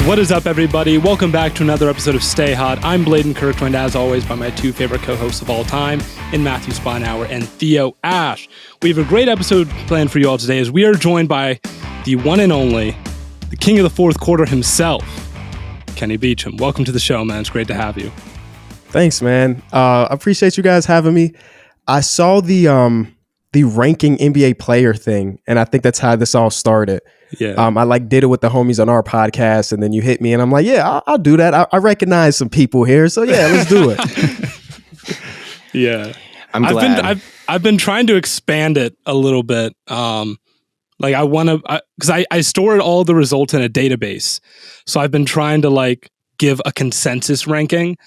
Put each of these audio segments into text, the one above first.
What is up, everybody? Welcome back to another episode of Stay Hot. I'm BLAIDEN, joined as always by my two favorite co-hosts of all time, in Matthew Sponhour and THEO Ash. We have a great episode planned for you all today as we are joined by the one and only, the king of the fourth quarter himself, Kenny Beecham. Welcome to the show, man. It's great to have you. Thanks, man. I appreciate you guys having me. I saw the ranking NBA player thing, and I think that's how this all started. Yeah. I did it with the homies on our podcast, and then you hit me, and I'm like, yeah, I'll do that. I recognize some people here, so yeah, let's do it. Yeah, I'm glad. I've been trying to expand it a little bit. I want to, because I stored all the results in a database, so I've been trying to give a consensus ranking,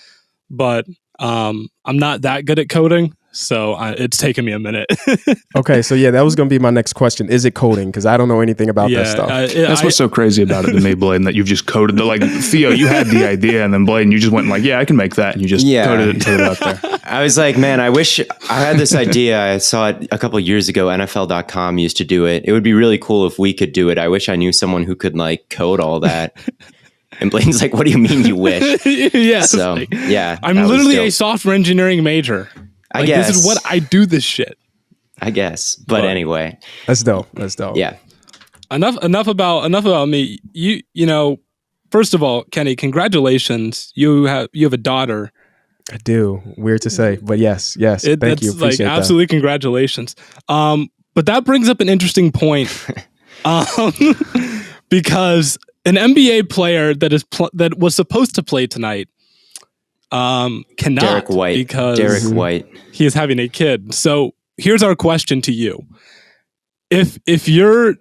but I'm not that good at coding. So it's taken me a minute. Okay, so yeah, that was going to be my next question. Is it coding? Because I don't know anything about that stuff. That's what's so crazy about it to me, BLAIDEN, that you've just coded. THEO, you had the idea, and then BLAIDEN, you just went yeah, I can make that, and you just coded it and put it out there. I was like, man, I wish I had this idea. I saw it a couple of years ago. NFL.com used to do it. It would be really cool if we could do it. I wish I knew someone who could code all that. And BLAIDEN's like, what do you mean you wish? Yeah. So, yeah. I'm literally a software engineering major. I guess. This is what I do this shit. I guess. But anyway. That's dope. Yeah. Enough about me. You know, first of all, Kenny, congratulations. You have a daughter. I do. Weird to say, but yes. Thank you. Appreciate that. Absolutely congratulations. But that brings up an interesting point. Because an NBA player that was supposed to play tonight cannot. Derek White. Because Derek White. He is having a kid. So here's our question to you. If your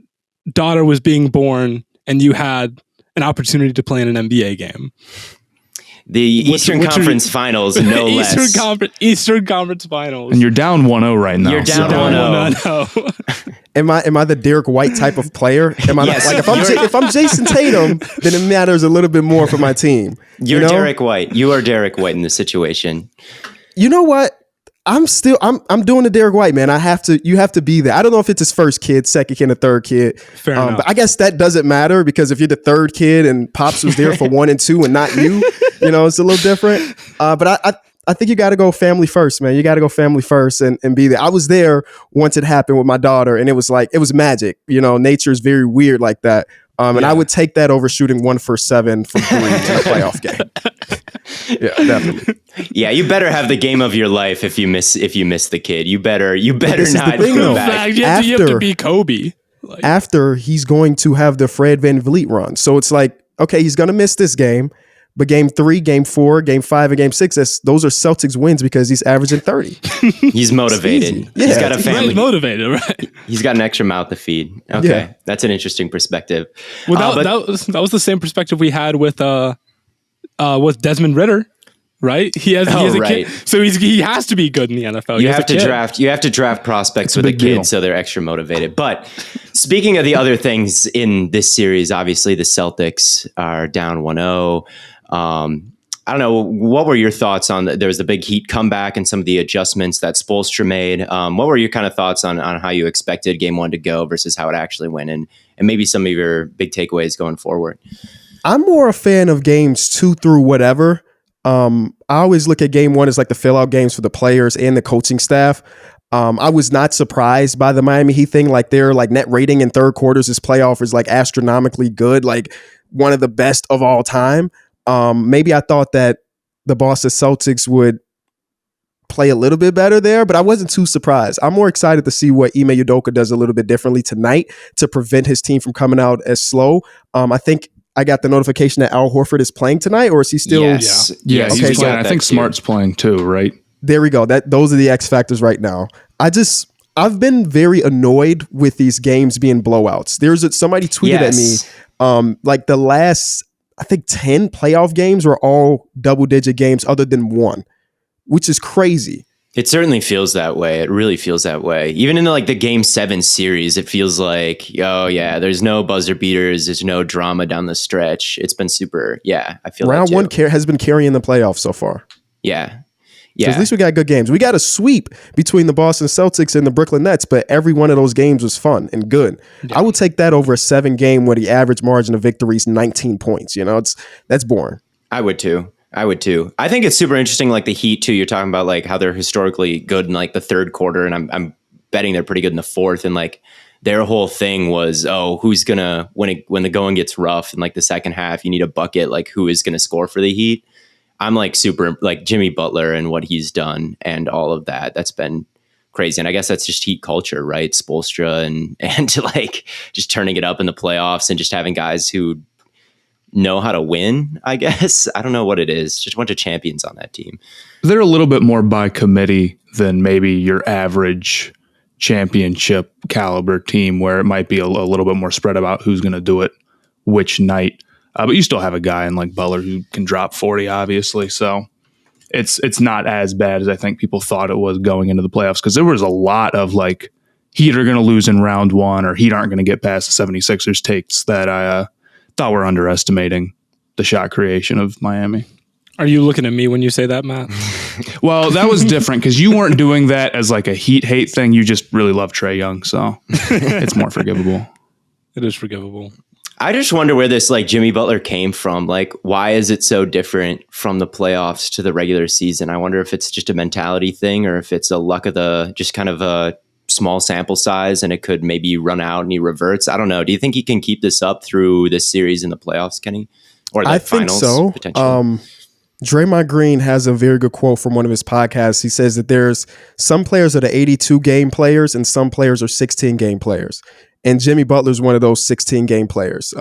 daughter was being born and you had an opportunity to play in an NBA game. The Eastern Conference Finals, no less. Eastern Conference Finals. And you're down 1-0 right now. You're down 1-0. Am I the Derek White type of player? Am I yes, if I'm Jason Tatum, then it matters a little bit more for my team. You're Derek White. You are Derek White in this situation. You know what? I'm doing the Derek White, man. You have to be there. I don't know if it's his first kid, second kid, or third kid. Fair enough. But I guess that doesn't matter because if you're the third kid and Pops was there for 1 and 2 and not you, it's a little different. But I think you got to go family first, man. You got to go family first and be there. I was there once it happened with my daughter, and it was magic. Nature is very weird like that. And I would take that over shooting 1 for 7 from 3 in a playoff game. Yeah, definitely. Yeah, you better have the game of your life if you miss the kid. You better not go back. You have to be Kobe. After he's going to have the Fred VanVleet run. So it's okay, he's going to miss this game, but game 3, game 4, game 5, and game 6, those are Celtics wins because he's averaging 30. He's motivated. Yeah, he's got a family. He's motivated, right? He's got an extra mouth to feed. Okay, yeah. That's an interesting perspective. Well, that was the same perspective we had with Desmond Ritter. Right, he has a kid, so he has to be good in the NFL. You have to draft prospects with a kid, so they're extra motivated. But speaking of the other things in this series, obviously the Celtics are down 1-0. I don't know, what were your thoughts on there was the big Heat comeback and some of the adjustments that Spoelstra made. What were your kind of thoughts on how you expected game 1 to go versus how it actually went, and maybe some of your big takeaways going forward? I'm more a fan of games 2 through whatever. I always look at game 1 as the fill out games for the players and the coaching staff. I was not surprised by the Miami Heat thing. Their net rating in third quarters this playoff is astronomically good, one of the best of all time. Maybe I thought that the Boston Celtics would play a little bit better there, but I wasn't too surprised. I'm more excited to see what Ime Udoka does a little bit differently tonight to prevent his team from coming out as slow. I think I got the notification that Al Horford is playing tonight, or is he still? Yes. Yeah, okay, he's playing. I think Smart's playing too, right? There we go. Those are the X factors right now. I've been very annoyed with these games being blowouts. Somebody tweeted at me, the last, I think 10 playoff games were all double-digit games other than one, which is crazy. It certainly feels that way. It really feels that way. Even in the game 7 series, it feels there's no buzzer beaters. There's no drama down the stretch. It's been super. Yeah, I feel round that too. 1 has been carrying the playoffs so far. Yeah. Yeah. At least we got good games. We got a sweep between the Boston Celtics and the Brooklyn Nets, but every one of those games was fun and good. Yeah. I would take that over a 7-game where the average margin of victory is 19 points. That's boring. I would too. I think it's super interesting, like the Heat too. You're talking about like how they're historically good in like the third quarter, and I'm betting they're pretty good in the fourth. And like their whole thing was, who's gonna when the going gets rough in like the second half, you need a bucket. Like who is gonna score for the Heat? I'm like super like Jimmy Butler and what he's done and all of that. That's been crazy. And I guess that's just Heat culture, right? Spoelstra and like just turning it up in the playoffs and just having guys who know how to win, I guess. I don't know what it is. Just a bunch of champions on that team. They're a little bit more by committee than maybe your average championship caliber team, where it might be a little bit more spread about who's going to do it which night. But you still have a guy in like Butler who can drop 40, obviously. So it's not as bad as I think people thought it was going into the playoffs, because there was a lot of like Heat are going to lose in round one or Heat aren't going to get past the 76ers takes that I thought were underestimating the shot creation of Miami. Are you looking at me when you say that, Matt? Well, that was different because you weren't doing that as like a Heat hate thing. You just really love Trae Young, so it's more forgivable. It is forgivable. I just wonder where this like Jimmy Butler came from. Like, why is it so different from the playoffs to the regular season? I wonder if it's just a mentality thing or if it's a luck of the just kind of a small sample size and it could maybe run out and he reverts. I don't know. Do you think he can keep this up through this series in the playoffs, Kenny? Or the finals, think so. Potentially? Draymond Green has a very good quote from one of his podcasts. He says that there's some players that are 82-game players and some players are 16-game players. And Jimmy Butler's one of those 16-game players.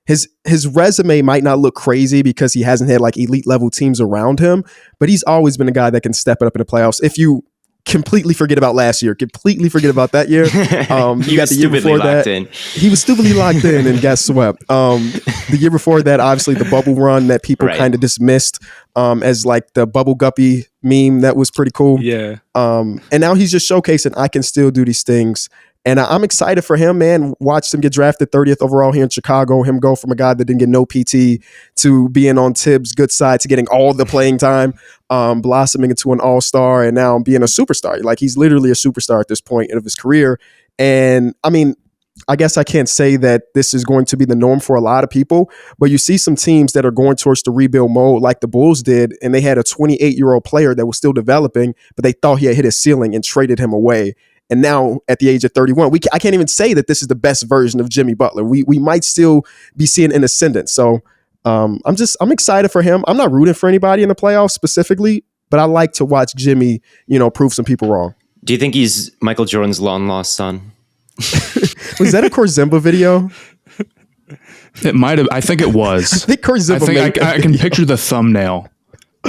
His resume might not look crazy because he hasn't had like elite level teams around him, but he's always been a guy that can step it up in the playoffs. If you completely forget about last year, completely forget about that year. You got the year before that. He was stupidly locked in and got swept. The year before that, obviously the bubble run that people kind of dismissed as like the bubble guppy meme that was pretty cool. Yeah. And now he's just showcasing I can still do these things. And I'm excited for him, man. Watched him get drafted 30th overall here in Chicago. Him go from a guy that didn't get no PT to being on Tibbs' good side to getting all the playing time, blossoming into an all-star, and now being a superstar. Like, he's literally a superstar at this point of his career. And, I mean, I guess I can't say that this is going to be the norm for a lot of people, but you see some teams that are going towards the rebuild mode like the Bulls did, and they had a 28-year-old player that was still developing, but they thought he had hit his ceiling and traded him away. And now at the age of 31, I can't even say that this is the best version of Jimmy Butler. We might still be seeing an ascendant. So I'm excited for him. I'm not rooting for anybody in the playoffs specifically, but I like to watch Jimmy, prove some people wrong. Do you think he's Michael Jordan's long lost son? Was that a Korzimba video? It might have. I think it was. I think Korzimba. I can picture the thumbnail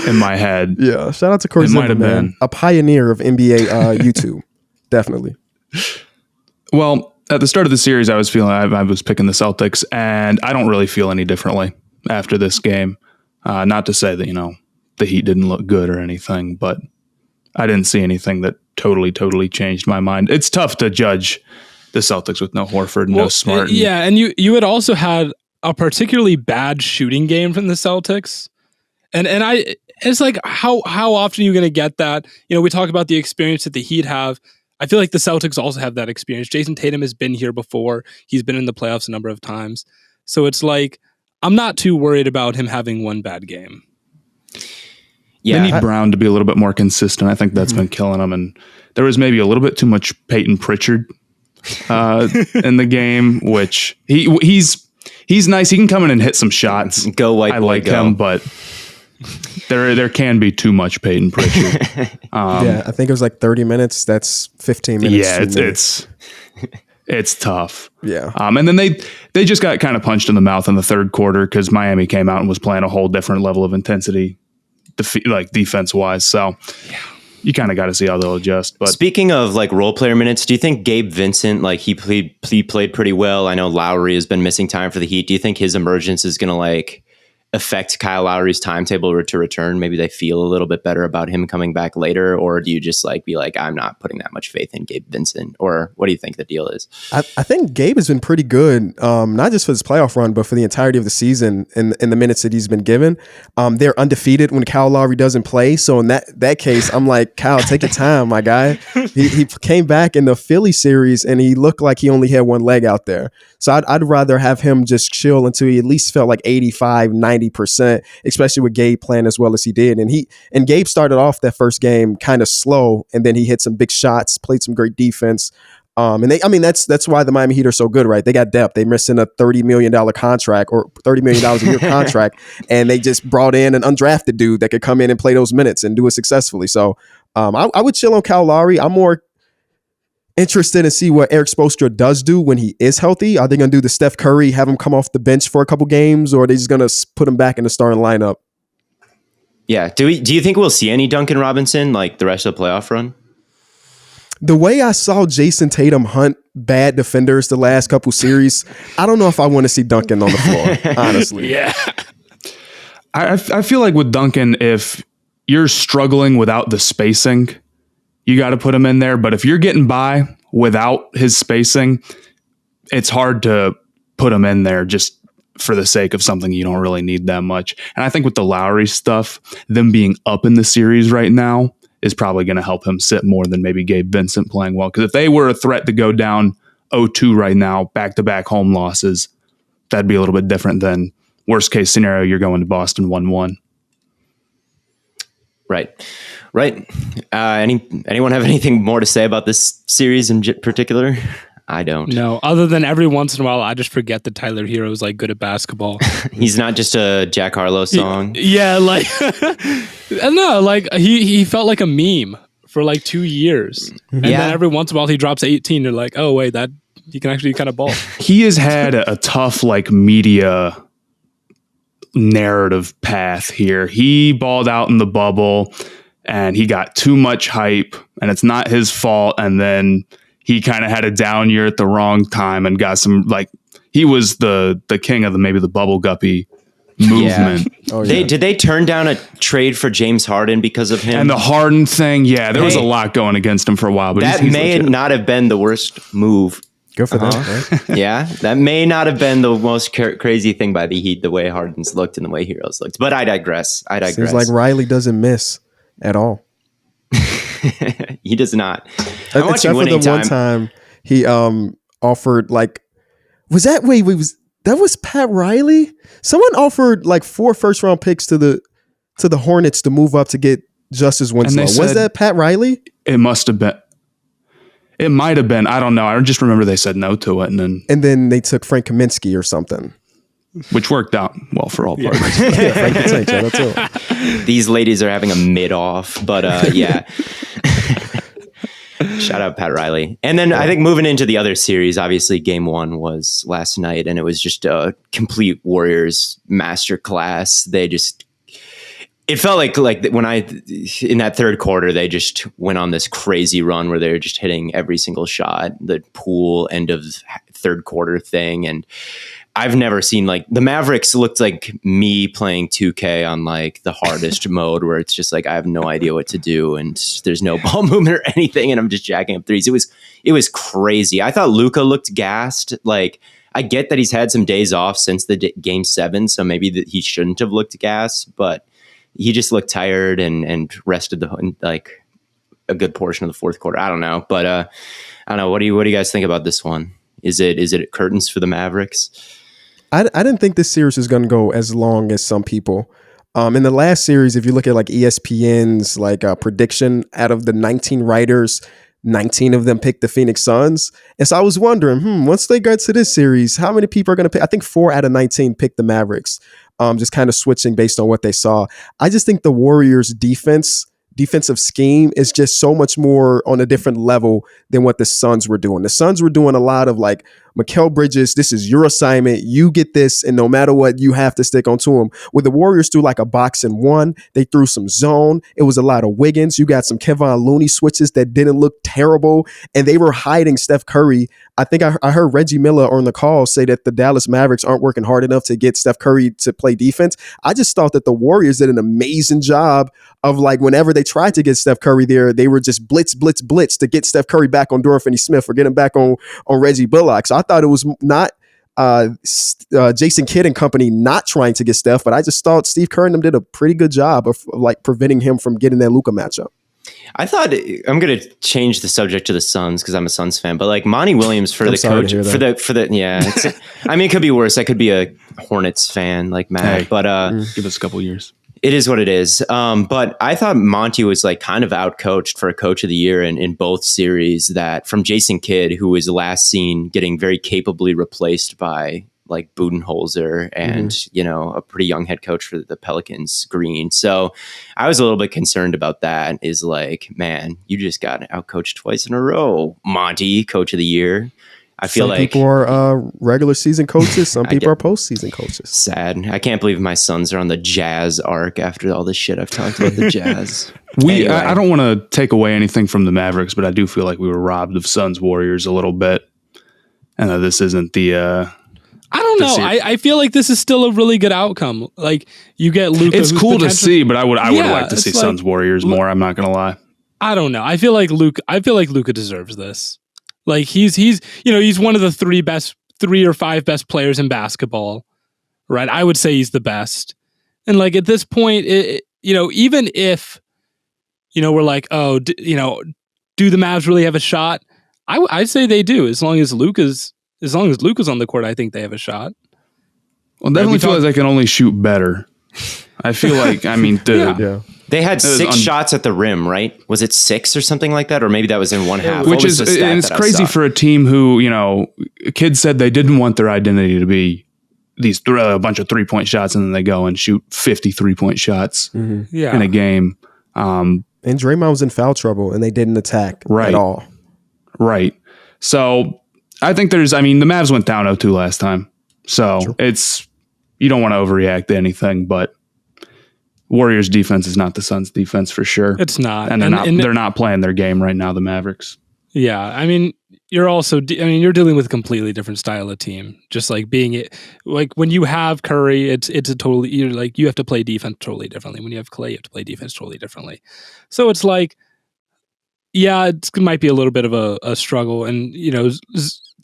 in my head. Yeah, shout out to Korzimba, might have been a pioneer of NBA YouTube. Definitely. Well, at the start of the series, I was feeling I was picking the Celtics, and I don't really feel any differently after this game. Not to say that, the Heat didn't look good or anything, but I didn't see anything that totally changed my mind. It's tough to judge the Celtics with no Horford, no Smart. Yeah, and you had also had a particularly bad shooting game from the Celtics. And it's like, how often are you going to get that? We talk about the experience that the Heat have. I feel like the Celtics also have that experience. Jason Tatum has been here before. He's been in the playoffs a number of times. So it's like, I'm not too worried about him having one bad game. Yeah, they need Brown to be a little bit more consistent. I think that's been killing him. And there was maybe a little bit too much Peyton Pritchard in the game, which he's nice. He can come in and hit some shots. Go White I boy, like go. him, but there can be too much Peyton Pritchard. Yeah, I think it was like 30 minutes. That's 15 minutes. Yeah, it's tough. Yeah. And then they just got kind of punched in the mouth in the third quarter because Miami came out and was playing a whole different level of intensity, defense wise. So you kind of got to see how they'll adjust. But speaking of like role player minutes, do you think Gabe Vincent, like he played pretty well? I know Lowry has been missing time for the Heat. Do you think his emergence is going to like affect Kyle Lowry's timetable to return? Maybe they feel a little bit better about him coming back later, or do you just like be like, I'm not putting that much faith in Gabe Vincent? Or what do you think the deal is? I think Gabe has been pretty good, not just for this playoff run, but for the entirety of the season in the minutes that he's been given. They're undefeated when Kyle Lowry doesn't play. So in that case, I'm like, Kyle, take your time, my guy. He came back in the Philly series and he looked like he only had one leg out there. So I'd rather have him just chill until he at least felt like 85, 90%, especially with Gabe playing as well as he did. And Gabe started off that first game kind of slow, and then he hit some big shots, played some great defense. That's why the Miami Heat are so good, right? They got depth. They missing a $30 million contract or $30 million a year contract, and they just brought in an undrafted dude that could come in and play those minutes and do it successfully. So I would chill on Kyle Lowry. I'm more interested in see what Eric Spoelstra does do when he is healthy. Are they going to do the Steph Curry, have him come off the bench for a couple games, or are they just going to put him back in the starting lineup? Yeah. Do you think we'll see any Duncan Robinson like the rest of the playoff run? The way I saw Jason Tatum hunt bad defenders the last couple series, I don't know if I want to see Duncan on the floor, honestly. Yeah. I feel like with Duncan, if you're struggling without the spacing, you got to put him in there. But if you're getting by without his spacing, it's hard to put him in there just for the sake of something you don't really need that much. And I think with the Lowry stuff, them being up in the series right now is probably going to help him sit more than maybe Gabe Vincent playing well. Because if they were a threat to go down 0-2 right now, back-to-back home losses, that'd be a little bit different than worst case scenario, you're going to Boston 1-1. Right. Anyone have anything more to say about this series in particular? I don't. No, other than every once in a while, I just forget that Tyler Hero is like good at basketball. He's not just a Jack Harlow song. Yeah, like no, like he felt like a meme for like 2 years, and then every once in a while he drops 18. You're like, oh wait, that he can actually kind of ball. He has had a tough like media narrative path here. He balled out in the bubble, and he got too much hype, and it's not his fault. And then he kind of had a down year at the wrong time and got some, like, he was the king of maybe the bubble guppy movement. Yeah. Oh, yeah. Did they turn down a trade for James Harden because of him? And the Harden thing, there was a lot going against him for a while. But that he's may not have been the worst move. Good for them, right? Yeah, that may not have been the most crazy thing by the Heat, the way Harden's looked and the way Heroes looked. But I digress. Seems like Riley doesn't miss at all. He does not. Except for the one time he offered like, that was Pat Riley? Someone offered like 4 first-round picks to the Hornets to move up to get Justice Winslow. Was that Pat Riley? It must have been. It might have been. I don't know. I just remember they said no to it, and then they took Frank Kaminsky or something, which worked out well for all parties. Frank Kaminsky, that's it. These ladies are having a mid-off, but yeah. Shout out Pat Riley. And then I think moving into the other series, obviously game 1 was last night, and it was just a complete Warriors masterclass. It felt like when in that third quarter, they just went on this crazy run where they were just hitting every single shot, the pool end of third quarter thing. And I've never seen like the Mavericks looked like me playing 2K on like the hardest mode where it's just like, I have no idea what to do and there's no ball movement or anything. And I'm just jacking up threes. It was crazy. I thought Luka looked gassed. Like I get that he's had some days off since the game 7. So maybe that he shouldn't have looked gassed, but he just looked tired and rested like a good portion of the fourth quarter. I don't know, but I don't know. What do you guys think about this one? Is it curtains for the Mavericks? I didn't think this series was going to go as long as some people. In the last series, if you look at like ESPN's like prediction, out of the 19 writers, 19 of them picked the Phoenix Suns. And so I was wondering, once they get to this series, how many people are going to pick? I think 4 out of 19 picked the Mavericks. Just kind of switching based on what they saw. I just think the Warriors' defensive scheme is just so much more on a different level than what the Suns were doing. The Suns were doing a lot of like Mikal Bridges, this is your assignment. You get this, and no matter what, you have to stick onto him. With the Warriors threw like a box and one. They threw some zone. It was a lot of Wiggins. You got some Kevon Looney switches that didn't look terrible, and they were hiding Steph Curry. I think I heard Reggie Miller on the call say that the Dallas Mavericks aren't working hard enough to get Steph Curry to play defense. I just thought that the Warriors did an amazing job of, like, whenever they tried to get Steph Curry there, they were just blitz to get Steph Curry back on Dorian Finney-Smith or get him back on Reggie Bullock. So I thought it was not Jason Kidd and company not trying to get Steph, but I just thought Steve Kerr and them did a pretty good job of like preventing him from getting that Luka matchup. I thought I'm going to change the subject to the Suns because I'm a Suns fan, but like Monty Williams for the coach for the yeah, I mean, it could be worse. I could be a Hornets fan like Matt, but give us a couple years. It is what it is. But I thought Monty was like kind of outcoached for a coach of the year in both series, that from Jason Kidd, who was last seen getting very capably replaced by like Budenholzer and, you know, a pretty young head coach for the Pelicans, Green. So I was a little bit concerned about that. Is like, man, you just got outcoached twice in a row, Monty, coach of the year. I feel some like people are regular season coaches. Some people are postseason coaches. Sad. I can't believe my Suns are on the Jazz arc after all this shit I've talked about the Jazz. Anyway. I don't want to take away anything from the Mavericks, but I do feel like we were robbed of Suns Warriors a little bit. And this isn't the. I don't know. I feel like this is still a really good outcome. Like you get Luka. It's cool to see, but I would like to see like, Suns Warriors more. I'm not gonna lie. I don't know. I feel like Luka deserves this. Like he's one of the three or five best players in basketball, right? I would say he's the best. And like at this point, even if, we're like, oh, do the Mavs really have a shot? I'd say they do. As long as Luka's on the court, I think they have a shot. Well, definitely feel like they can only shoot better. I feel like, I mean, dude. Yeah. They had 6 shots at the rim, right? Was it 6 or something like that? Or maybe that was in one half. Which is, and it's crazy for a team who, kids said they didn't want their identity to be these a bunch of 3-point shots, and then they go and shoot 50 3-point shots in a game. And Draymond was in foul trouble, and they didn't attack at all. Right. So I think the Mavs went down 0-2 last time. So you don't want to overreact to anything, but Warriors defense is not the Suns defense for sure. It's not. And they're not playing their game right now, the Mavericks. Yeah. I mean, you're dealing with a completely different style of team. Just like like when you have Curry, it's a totally, you have to play defense totally differently. When you have Clay, you have to play defense totally differently. So it's like, yeah, it might be a little bit of a struggle. And,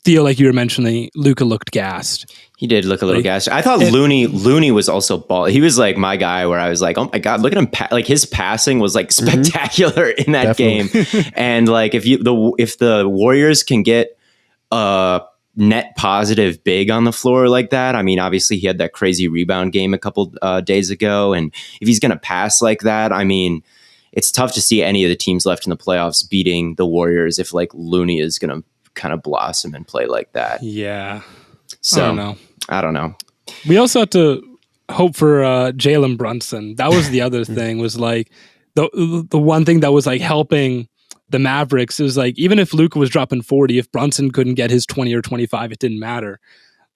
Theo, like you were mentioning, Luka looked gassed. He did look a little gassed. I thought Looney was also ball. He was like my guy where I was like, oh my God, look at him. Like his passing was like spectacular in that game. And like if the Warriors can get a net positive big on the floor like that, I mean, obviously he had that crazy rebound game a couple days ago. And if he's going to pass like that, I mean, it's tough to see any of the teams left in the playoffs beating the Warriors if like Looney is going to kind of blossom and play like that. Yeah. So I don't know. We also have to hope for Jalen Brunson. That was the other thing, was like the one thing that was like helping the Mavericks is like, even if Luka was dropping 40, if Brunson couldn't get his 20 or 25, it didn't matter.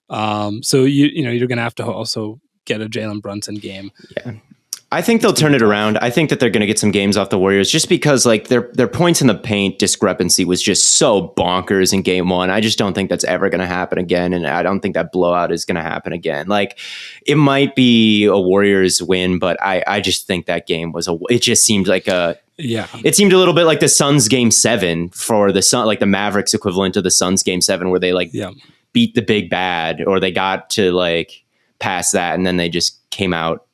So you're going to have to also get a Jalen Brunson game. Yeah. I think they'll turn it around. I think that they're going to get some games off the Warriors just because like their points in the paint discrepancy was just so bonkers in game 1. I just don't think that's ever going to happen again. And I don't think that blowout is going to happen again. Like it might be a Warriors win, but I just think that game it just seemed like it seemed a little bit like the Suns game 7 for the Sun, like the Mavericks equivalent to the Suns game 7, where they beat the big bad, or they got to like past that and then they just came out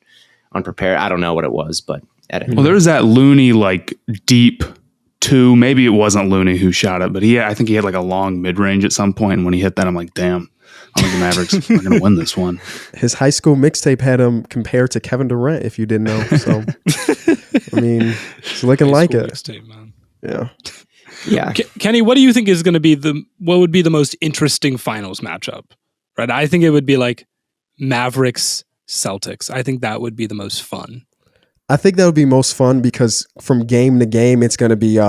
unprepared. I don't know what it was, but well, there was that Looney like deep 2. Maybe it wasn't Looney who shot it, but I think he had like a long mid range at some point. And when he hit that, I'm like, damn, I think the Mavericks are going to win this one. His high school mixtape had him compared to Kevin Durant, if you didn't know. So, I mean, it's looking like it. Mixtape, man. Yeah. Yeah. Kenny, what do you think is going to be what would be the most interesting finals matchup? Right. I think it would be like Mavericks Celtics. I think that would be the most fun. I think that would be most fun because from game to game, it's going to be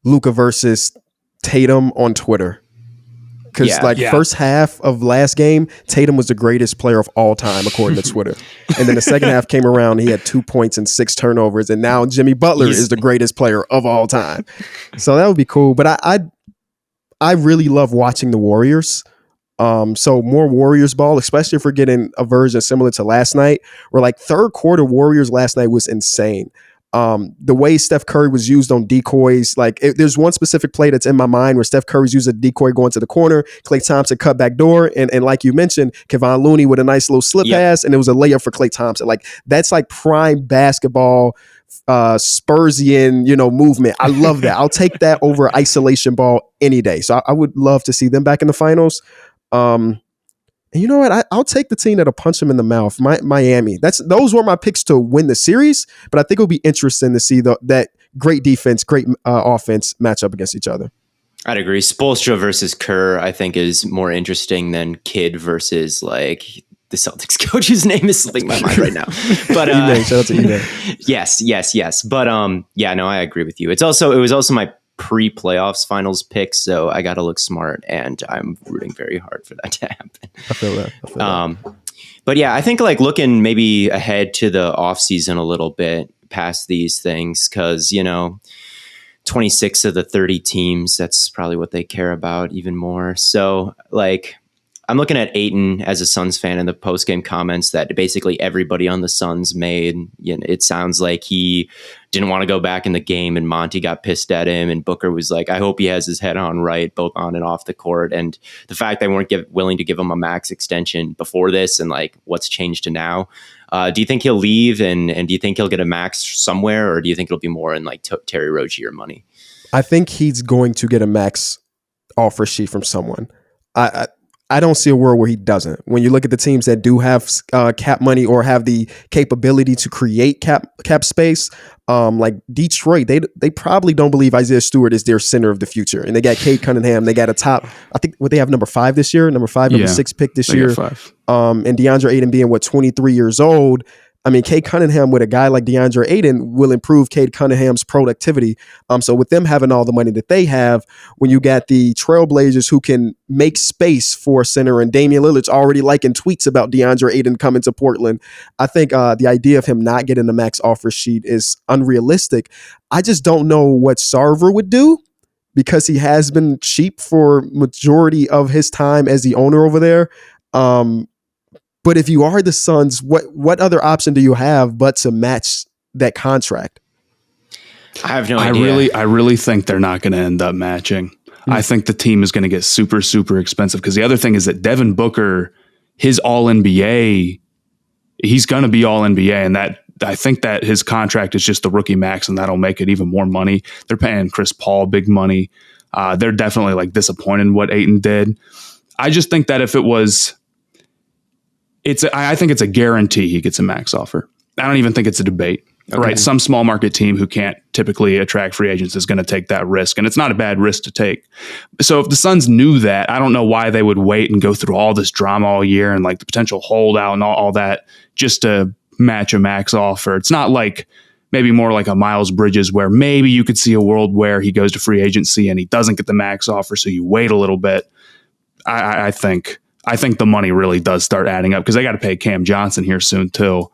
Luka versus Tatum on Twitter. Because first half of last game, Tatum was the greatest player of all time, according to Twitter. And then the second half came around, he had 2 points and 6 turnovers. And now Jimmy Butler is the greatest player of all time. So that would be cool. But I really love watching the Warriors. So more Warriors ball, especially if we're getting a version similar to last night, where like third quarter Warriors last night was insane. The way Steph Curry was used on decoys, there's one specific play that's in my mind where Steph Curry's used a decoy going to the corner, Klay Thompson cut back door, and like you mentioned, Kevon Looney with a nice little slip pass, and it was a layup for Klay Thompson. Like that's like prime basketball, Spursian, movement. I love that. I'll take that over isolation ball any day. So I would love to see them back in the finals. And you know what? I'll take the team that'll punch them in the mouth. Miami. Those were my picks to win the series, but I think it'll be interesting to see that great defense, great offense match up against each other. I'd agree. Spoelstra versus Kerr, I think, is more interesting than Kidd versus like the Celtics coach, whose name is slipping my mind right now. But shout out to Ime. Yes. But I agree with you. It was also my pre-playoffs finals pick, so I got to look smart, and I'm rooting very hard for that to happen. I feel that. But yeah, I think like looking maybe ahead to the off season a little bit past these things, because 26 of the 30 teams, that's probably what they care about even more. So like I'm looking at Ayton as a Suns fan in the post-game comments that basically everybody on the Suns made. It sounds like he didn't want to go back in the game, and Monty got pissed at him, and Booker was like, I hope he has his head on right, both on and off the court. And the fact they weren't willing to give him a max extension before this, and like what's changed to now. Do you think he'll leave, and do you think he'll get a max somewhere, or do you think it'll be more in like Terry Rozier money? I think he's going to get a max offer sheet from someone. I don't see a world where he doesn't. When you look at the teams that do have cap money or have the capability to create cap space, like Detroit, they probably don't believe Isaiah Stewart is their center of the future. And they got Cade Cunningham. They got a top, I think, what they have number 5 this year, number 6 pick this year. 5. And Deandre Ayton being 23 years old. I mean, Cade Cunningham with a guy like Deandre Ayton will improve Cade Cunningham's productivity. So with them having all the money that they have, when you got the Trailblazers who can make space for a center, and Damian Lillard's already liking tweets about DeAndre Ayton coming to Portland, I think the idea of him not getting the max offer sheet is unrealistic. I just don't know what Sarver would do, because he has been cheap for majority of his time as the owner over there. But if you are the Suns, what other option do you have but to match that contract? I have no idea. I really think they're not going to end up matching. I think the team is going to get super, super expensive, because the other thing is that Devin Booker, his All-NBA, he's going to be All-NBA, and that I think that his contract is just the rookie max, and that'll make it even more money. They're paying Chris Paul big money. They're definitely like disappointed in what Ayton did. I just think that if it was... I think it's a guarantee he gets a max offer. I don't even think it's a debate, right? Some small market team who can't typically attract free agents is going to take that risk, and it's not a bad risk to take. So if the Suns knew that, I don't know why they would wait and go through all this drama all year and like the potential holdout and all that just to match a max offer. It's not like maybe more like a Miles Bridges, where maybe you could see a world where he goes to free agency and he doesn't get the max offer, so you wait a little bit. I think the money really does start adding up, because they got to pay Cam Johnson here soon too.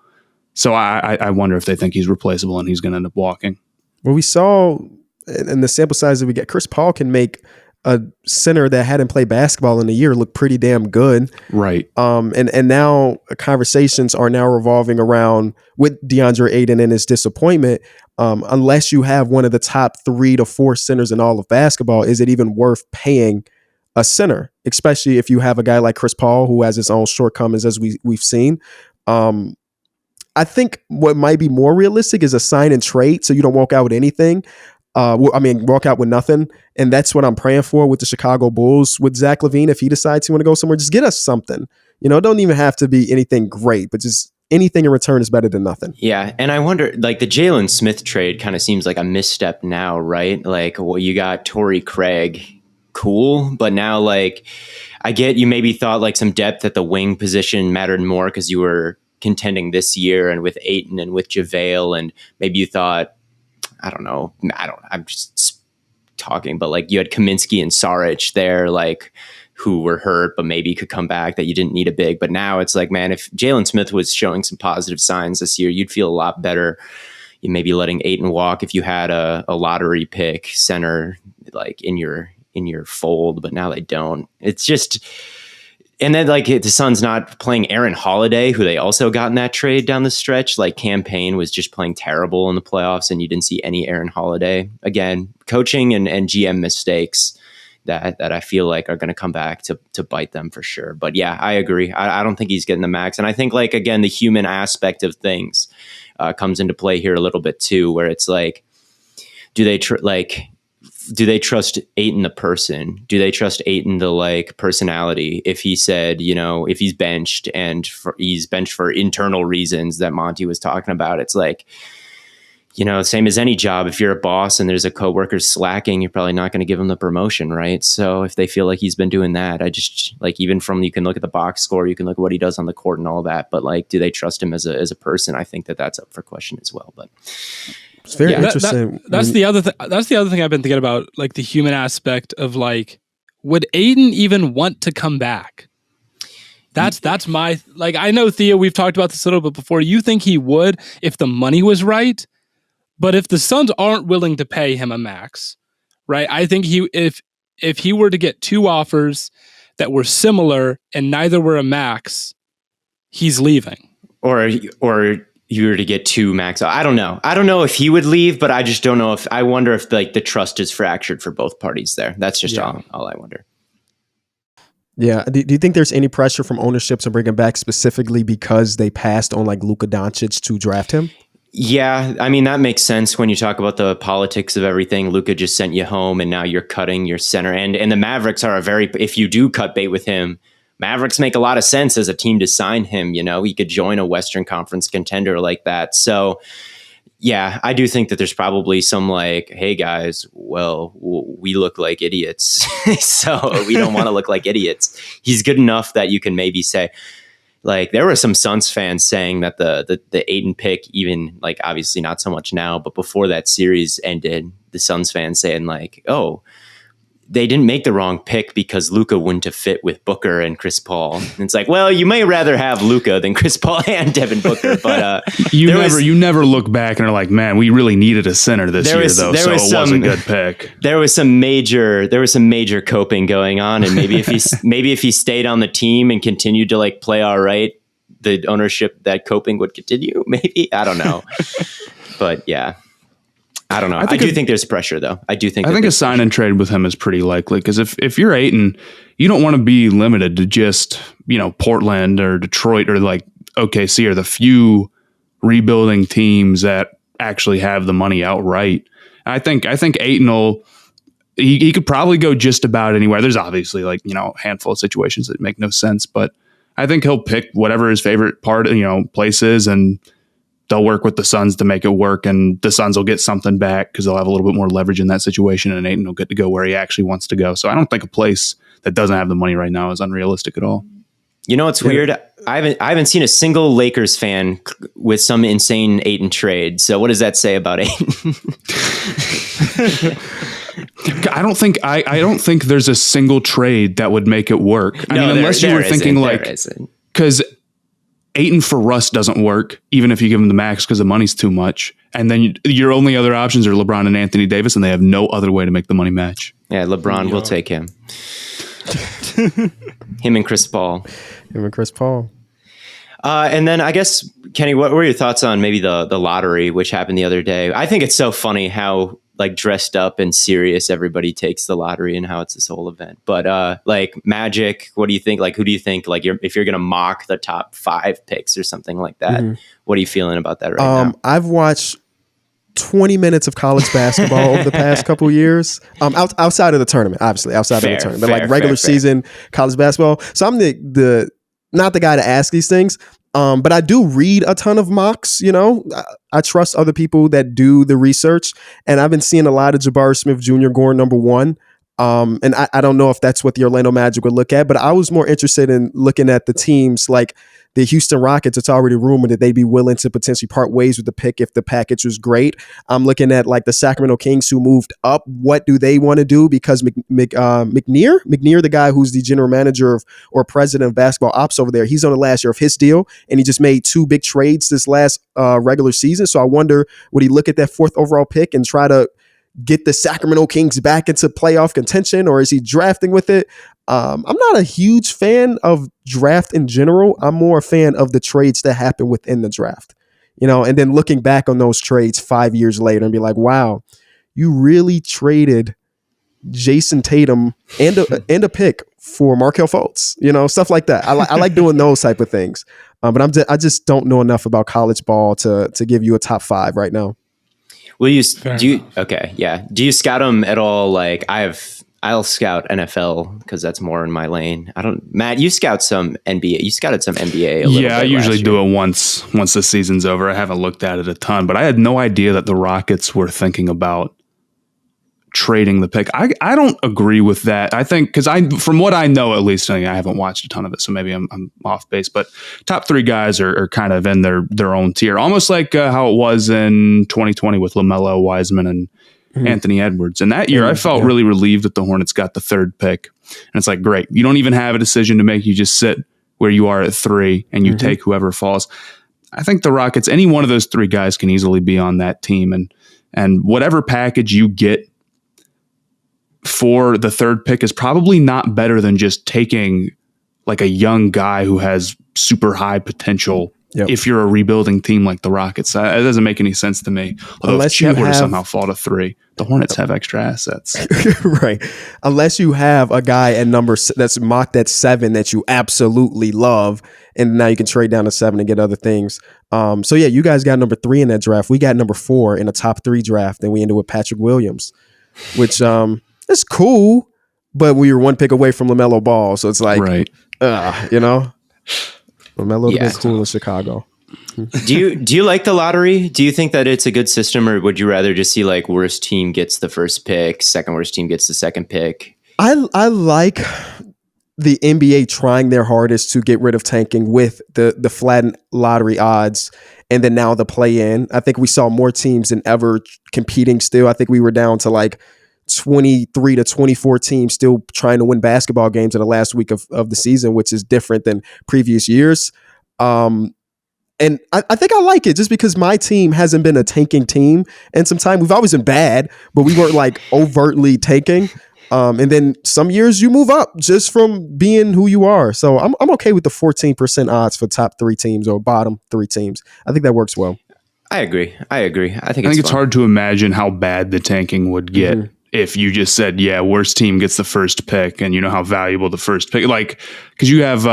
So I wonder if they think he's replaceable and he's going to end up walking. Well, we saw in the sample size that we get, Chris Paul can make a center that hadn't played basketball in a year look pretty damn good. Right. And now conversations are now revolving around with DeAndre Ayton and his disappointment. Unless you have one of the top 3 to 4 centers in all of basketball, is it even worth paying a center, especially if you have a guy like Chris Paul who has his own shortcomings, as we've seen. I think what might be more realistic is a sign and trade, so you don't walk out with anything. Walk out with nothing. And that's what I'm praying for with the Chicago Bulls, with Zach LaVine. If he decides he want to go somewhere, just get us something. It don't even have to be anything great, but just anything in return is better than nothing. Yeah, and I wonder, like the Jalen Smith trade kind of seems like a misstep now, right? Like, well, you got Torrey Craig, cool, but now like I get you maybe thought like some depth at the wing position mattered more because you were contending this year and with Ayton and with JaVale, and maybe you thought, I'm just talking, but like you had Kaminsky and Saric there, like who were hurt, but maybe could come back, that you didn't need a big. But now it's like, man, if Jalen Smith was showing some positive signs this year, you'd feel a lot better. You may be letting Ayton walk if you had a lottery pick center like in your fold, but now they don't. It's just, and then like the Suns not playing Aaron Holiday, who they also got in that trade down the stretch. Like Campaign was just playing terrible in the playoffs, and you didn't see any Aaron Holiday. Again, coaching and GM mistakes that I feel like are going to come back to bite them for sure. But yeah, I agree. I don't think he's getting the max. And I think like, again, the human aspect of things comes into play here a little bit too, where it's like, do they trust Ayton the person? Do they trust Ayton the like personality? If he said, if he's benched and he's benched for internal reasons that Monty was talking about, it's like, same as any job. If you're a boss and there's a coworker slacking, you're probably not going to give him the promotion, right? So if they feel like he's been doing that, I just like, even from, you can look at the box score, you can look at what he does on the court and all that, but like, do they trust him as a person? I think that's up for question as well. But it's very interesting. That's the other thing. That's the other thing I've been thinking about, like the human aspect of like, would Ayton even want to come back? That's my, like, I know Theo, we've talked about this a little bit before. You think he would if the money was right? But if the Suns aren't willing to pay him a max, right? I think if he were to get two offers that were similar and neither were a max, he's leaving. Or you were to get two max. I don't know. I don't know if he would leave, but I just don't know I wonder if like the trust is fractured for both parties there. That's just all I wonder. Yeah. Do you think there's any pressure from ownership to bring him back specifically because they passed on like Luka Doncic to draft him? Yeah, I mean, that makes sense when you talk about the politics of everything. Luka just sent you home and now you're cutting your center. And the Mavericks are if you do cut bait with him, Mavericks make a lot of sense as a team to sign him. He could join a Western Conference contender like that. So yeah, I do think that there's probably some like, hey guys, well, we look like idiots. So we don't want to look like idiots. He's good enough that you can maybe say, like, there were some Suns fans saying that the Ayton pick, even like obviously not so much now, but before that series ended, the Suns fans saying like, oh, they didn't make the wrong pick because Luka wouldn't have fit with Booker and Chris Paul. And it's like, well, you may rather have Luka than Chris Paul and Devin Booker, but you never look back and are like, man, we really needed a center this year, though, so it was a good pick. There was some major coping going on, and maybe if he stayed on the team and continued to like play all right, the ownership, that coping would continue. Maybe, I don't know, but yeah. I don't know. I do think there's pressure, though. I think a sign and trade with him is pretty likely, because if you're Ayton, you don't want to be limited to just Portland or Detroit or like OKC or the few rebuilding teams that actually have the money outright. I think Ayton he could probably go just about anywhere. There's obviously like a handful of situations that make no sense, but I think he'll pick whatever his favorite place is, and they'll work with the Suns to make it work, and the Suns will get something back because they'll have a little bit more leverage in that situation, and Ayton will get to go where he actually wants to go. So I don't think a place that doesn't have the money right now is unrealistic at all. It's weird. I haven't seen a single Lakers fan with some insane Ayton trade. So what does that say about Ayton? I don't think there's a single trade that would make it work. I mean, unless you were thinking because Ayton for Russ doesn't work, even if you give him the max, because the money's too much. And then your only other options are LeBron and Anthony Davis, and they have no other way to make the money match. Yeah, LeBron will take him. Him and Chris Paul. And then I guess, Kenny, what were your thoughts on maybe the lottery, which happened the other day? I think it's so funny how like dressed up and serious everybody takes the lottery and how it's this whole event. But like Magic, what do you think? Like, who do you think, like, if you're going to mock the top 5 picks or something like that, what are you feeling about that right now? I've watched 20 minutes of college basketball over the past couple of years. Outside of the tournament, obviously, of the tournament, but like regular season college basketball. So I'm the not the guy to ask these things. But I do read a ton of mocks, I trust other people that do the research, and I've been seeing a lot of Jabari Smith Jr. going number 1. And I don't know if that's what the Orlando Magic would look at, but I was more interested in looking at the teams like the Houston Rockets, it's already rumored that they'd be willing to potentially part ways with the pick if the package was great. I'm looking at like the Sacramento Kings who moved up. What do they want to do? Because McNear, the guy who's the general manager of or president of basketball ops over there, he's on the last year of his deal, and he just made 2 big trades this last regular season. So I wonder, would he look at that 4th overall pick and try to get the Sacramento Kings back into playoff contention, or is he drafting with it? I'm not a huge fan of draft in general. I'm more a fan of the trades that happen within the draft, and then looking back on those trades 5 years later and be like, wow, you really traded Jason Tatum and a pick for Markelle Fultz, stuff like that. I like doing those type of things. But I just don't know enough about college ball to give you a top 5 right now. Do you scout them at all? Like I'll scout NFL because that's more in my lane. Matt, you scout some NBA. You scouted some NBA. Yeah, I usually do it once the season's over. I haven't looked at it a ton, but I had no idea that the Rockets were thinking about trading the pick. I don't agree with that. I think because from what I know, at least I haven't watched a ton of it, so maybe I'm off base. But top 3 guys are kind of in their own tier, almost like how it was in 2020 with LaMelo, Wiseman, and Anthony Edwards. And that year, I felt really relieved that the Hornets got the 3rd pick. And it's like, great, you don't even have a decision to make. You just sit where you are at 3 and you take whoever falls. I think the Rockets, any one of those 3 guys can easily be on that team, and whatever package you get for the 3rd pick is probably not better than just taking like a young guy who has super high potential. If you're a rebuilding team like the Rockets, it doesn't make any sense to me. Although unless if Chet were to somehow fall to 3, the Hornets have extra assets. Right. Unless you have a guy at that's mocked at 7 that you absolutely love, and now you can trade down to 7 and get other things. So yeah, you guys got number 3 in that draft. We got number 4 in a top 3 draft, and we ended with Patrick Williams, which it's cool, but we were 1 pick away from LaMelo Ball, so it's like, right. LaMelo would have been cool in Chicago. Do you like the lottery? Do you think that it's a good system, or would you rather just see like worst team gets the 1st pick, second worst team gets the 2nd pick? I like the NBA trying their hardest to get rid of tanking with the flattened lottery odds, and then now the play-in. I think we saw more teams than ever competing still. I think we were down to like 23 to 24 teams still trying to win basketball games in the last week of the season, which is different than previous years. And I think I like it just because my team hasn't been a tanking team in some time. We've always been bad, but we weren't like overtly tanking. And then some years you move up just from being who you are. So I'm okay with the 14% odds for top 3 teams or bottom 3 teams. I think that works well. I agree. I think it's hard to imagine how bad the tanking would get. If you just said, yeah, worst team gets the 1st pick, and you know how valuable the 1st pick, like, because you have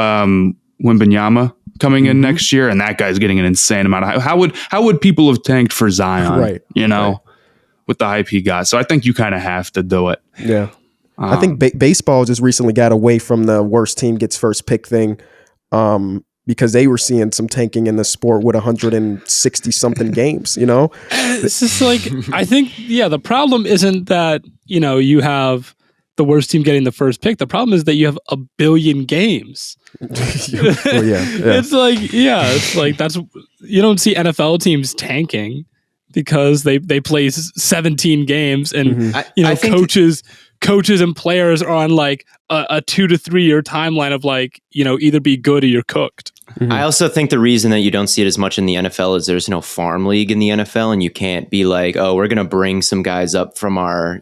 Wembanyama coming in next year, and that guy's getting an insane amount of how would people have tanked for Zion, right? With the hype he got. So I think you kind of have to do it. Yeah. I think baseball just recently got away from the worst team gets 1st pick thing. Because they were seeing some tanking in the sport with 160 something games, It's just like, I think, the problem isn't that, you have the worst team getting the 1st pick. The problem is that you have a billion games. It's like, that's, you don't see NFL teams tanking because they play 17 games and, I coaches and players are on like a 2 to 3 year timeline of like, either be good or you're cooked. I also think the reason that you don't see it as much in the NFL is there's no farm league in the NFL, and you can't be like, oh, we're going to bring some guys up from our,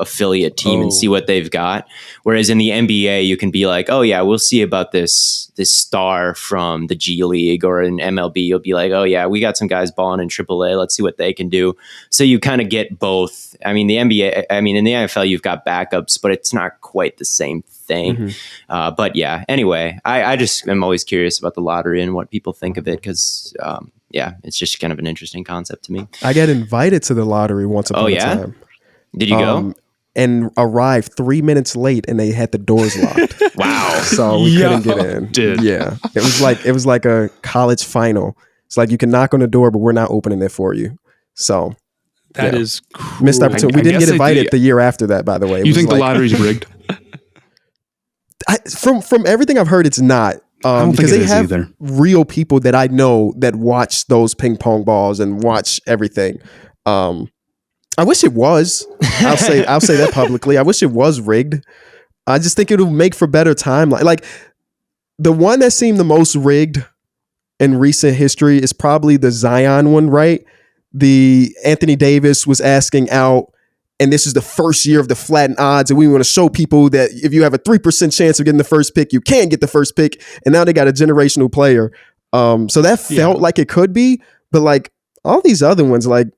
affiliate team and see what they've got. Whereas in the NBA, you can be like, oh yeah, we'll see about this star from the G League, or in MLB, you'll be like, oh yeah, we got some guys balling in AAA. Let's see what they can do. So you kind of get both. I mean, in the NFL, you've got backups, but it's not quite the same thing. But yeah, anyway, I just am always curious about the lottery and what people think of it, because it's just kind of an interesting concept to me. I got invited to the lottery once upon a time. Did you go? And arrived 3 minutes late, and they had the doors locked. Wow! So we couldn't get in. Dude. Yeah, it was like a college final. It's like you can knock on the door, but we're not opening it for you. So that is cruel. Missed opportunity. We didn't get invited the year after that, by the way. You think the lottery's rigged? From everything I've heard, it's not. I don't think because it they is have either. real people that I know that watch those ping pong balls and watch everything. I wish it was. I'll say that publicly. I wish it was rigged. I just think it would make for better timeline. Like the one that seemed the most rigged in recent history is probably the Zion one, right? The Anthony Davis was asking out, and this is the first year of the flattened odds, and we want to show people that if you have a 3% chance of getting the first pick, you can get the first pick. And now they got a generational player. So that felt like it could be, but like all these other ones, like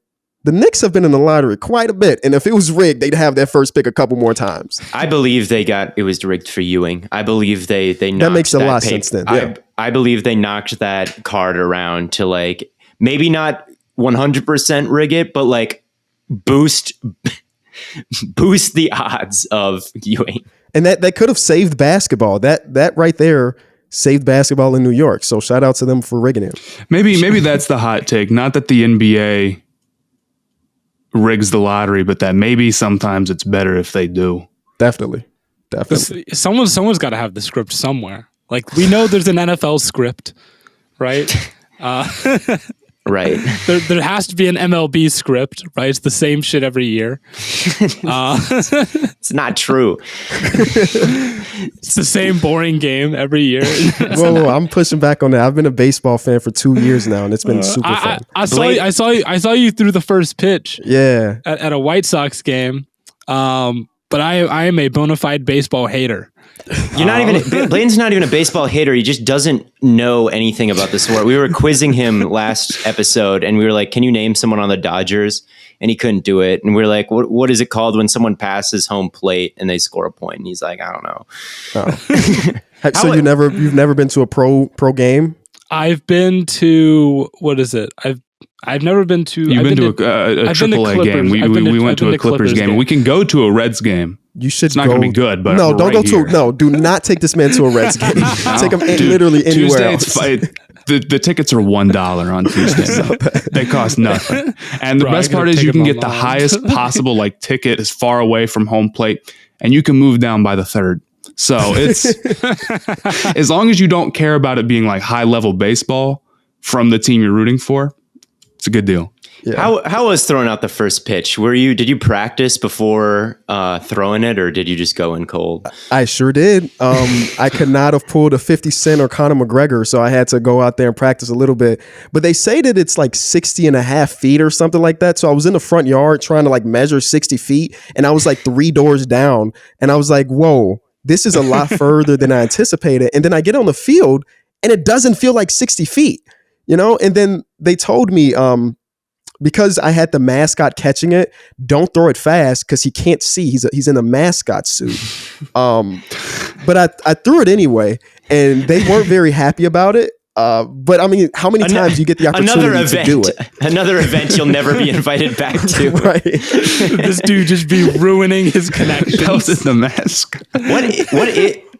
the Knicks have been in the lottery quite a bit. And if it was rigged, they'd have their first pick a couple more times. I believe it was rigged for Ewing. I believe they knocked that makes a lot of sense then. Yeah. I believe they knocked that card around to like, maybe not 100% rig it, but like boost the odds of Ewing. And that could have saved basketball. That right there saved basketball in New York. So shout out to them for rigging it. Maybe that's the hot take. Not that the NBA rigs the lottery, but that maybe sometimes it's better if they do. Definitely. Someone's got to have the script somewhere. Like we know there's an NFL script, right? Right. There has to be an MLB script, right? It's the same shit every year. It's not true. It's the same boring game every year. Whoa, I'm pushing back on that. I've been a baseball fan for 2 years now, and it's been super fun. I saw you through the first pitch. Yeah. At a White-Sox game. But I am a bona fide baseball hater. Blaiden's not even a baseball hater. He just doesn't know anything about the sport. We were quizzing him last episode and we were like, can you name someone on the Dodgers? And he couldn't do it. And we were like, what is it called when someone passes home plate and they score a point? And he's like, I don't know. Oh. So you've never been to a pro game? I've been to, what is it? I've never been to. You've been to a AAA game. We went to a Clippers game. We can go to a Reds game. You should. It's not going to be good, but no, don't go to. No, do not take this man to a Reds game. Take him literally anywhere Tuesday, else. The tickets are $1 on Tuesday. They cost nothing. And the best part is you can get the highest possible like ticket as far away from home plate, and you can move down by the third. So it's as long as you don't care about it being like high level baseball from the team you're rooting for, it's a good deal. Yeah. How was throwing out the first pitch? Did you practice before throwing it, or did you just go in cold? I sure did. I could not have pulled a 50 Cent or Conor McGregor, so I had to go out there and practice a little bit. But they say that it's like 60 and a half feet or something like that. So I was in the front yard trying to like measure 60 feet, and I was like 3 doors down, and I was like, whoa, this is a lot further than I anticipated. And then I get on the field, and it doesn't feel like 60 feet, you know? And then they told me, because I had the mascot catching it, don't throw it fast because he can't see. He's in a mascot suit. But I threw it anyway, and they weren't very happy about it. But I mean, how many times do you get the opportunity to do it? Another event you'll never be invited back to. Right. This dude just be ruining his connections. That was in the mask.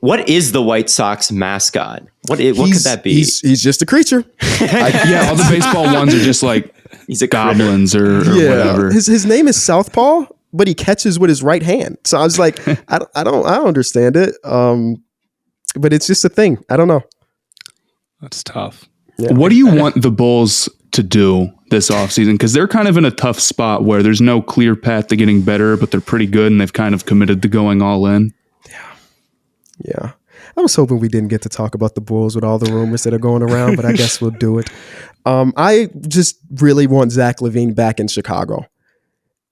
What is the White Sox mascot? What could that be? He's just a creature. Yeah, all the baseball ones are just like he's a goblins or whatever. His name is Southpaw, but he catches with his right hand. So I was like, I don't understand it. But it's just a thing. I don't know. That's tough. Yeah. What do you want the Bulls to do this offseason? Because they're kind of in a tough spot where there's no clear path to getting better, but they're pretty good and they've kind of committed to going all in. Yeah. I was hoping we didn't get to talk about the Bulls with all the rumors that are going around, but I guess we'll do it. I just really want Zach Lavine back in Chicago.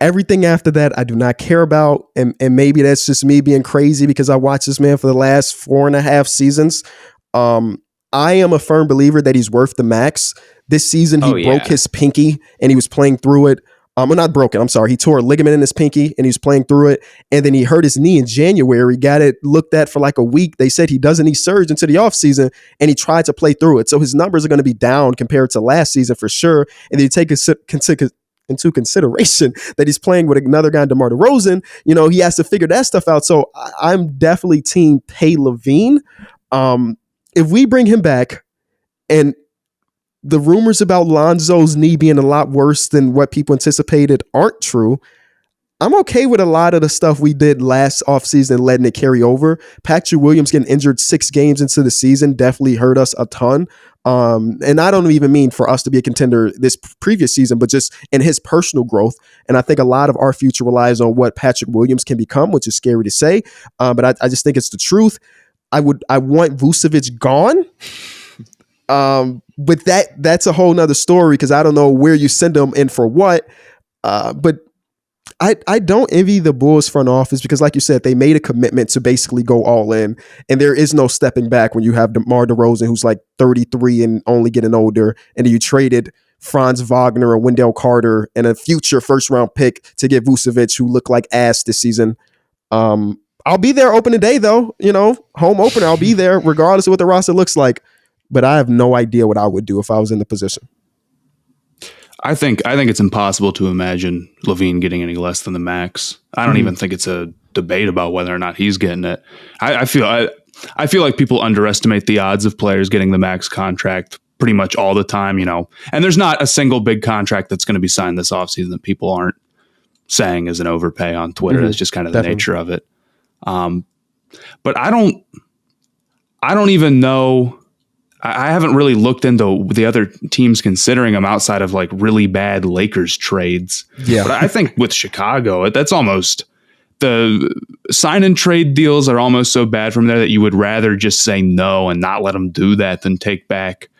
Everything after that, I do not care about. And maybe that's just me being crazy because I watched this man for the last 4.5 seasons. I am a firm believer that he's worth the max. This season, he broke his pinky and he was playing through it. Not broken. I'm sorry. He tore a ligament in his pinky and he was playing through it. And then he hurt his knee in January, got it looked at for like a week. They said he doesn't need surgery into the offseason, and he tried to play through it. So his numbers are going to be down compared to last season for sure. And then you take into consideration that he's playing with another guy, DeMar DeRozan, he has to figure that stuff out. So I'm definitely team pay Lavine. If we bring him back and the rumors about Lonzo's knee being a lot worse than what people anticipated aren't true, I'm okay with a lot of the stuff we did last offseason, letting it carry over. Patrick Williams getting injured 6 games into the season definitely hurt us a ton. And I don't even mean for us to be a contender this previous season, but just in his personal growth. And I think a lot of our future relies on what Patrick Williams can become, which is scary to say. But I just think it's the truth. I want Vucevic gone. But that's a whole nother story because I don't know where you send him and for what. But I don't envy the Bulls front office because, like you said, they made a commitment to basically go all in, and there is no stepping back when you have DeMar DeRozan, who's like 33 and only getting older, and then you traded Franz Wagner and Wendell Carter and a future first-round pick to get Vucevic, who looked like ass this season. I'll be there opening day, though. Home opener, I'll be there regardless of what the roster looks like. But I have no idea what I would do if I was in the position. I think it's impossible to imagine Lavine getting any less than the max. I don't even think it's a debate about whether or not he's getting it. I feel like people underestimate the odds of players getting the max contract pretty much all the time, And there's not a single big contract that's going to be signed this offseason that people aren't saying is an overpay on Twitter. That's just kind of the nature of it. But I don't even know. I haven't really looked into the other teams considering them outside of like really bad Lakers trades. Yeah. But I think with Chicago, that's almost the sign and trade deals are almost so bad from there that you would rather just say no and not let them do that than take back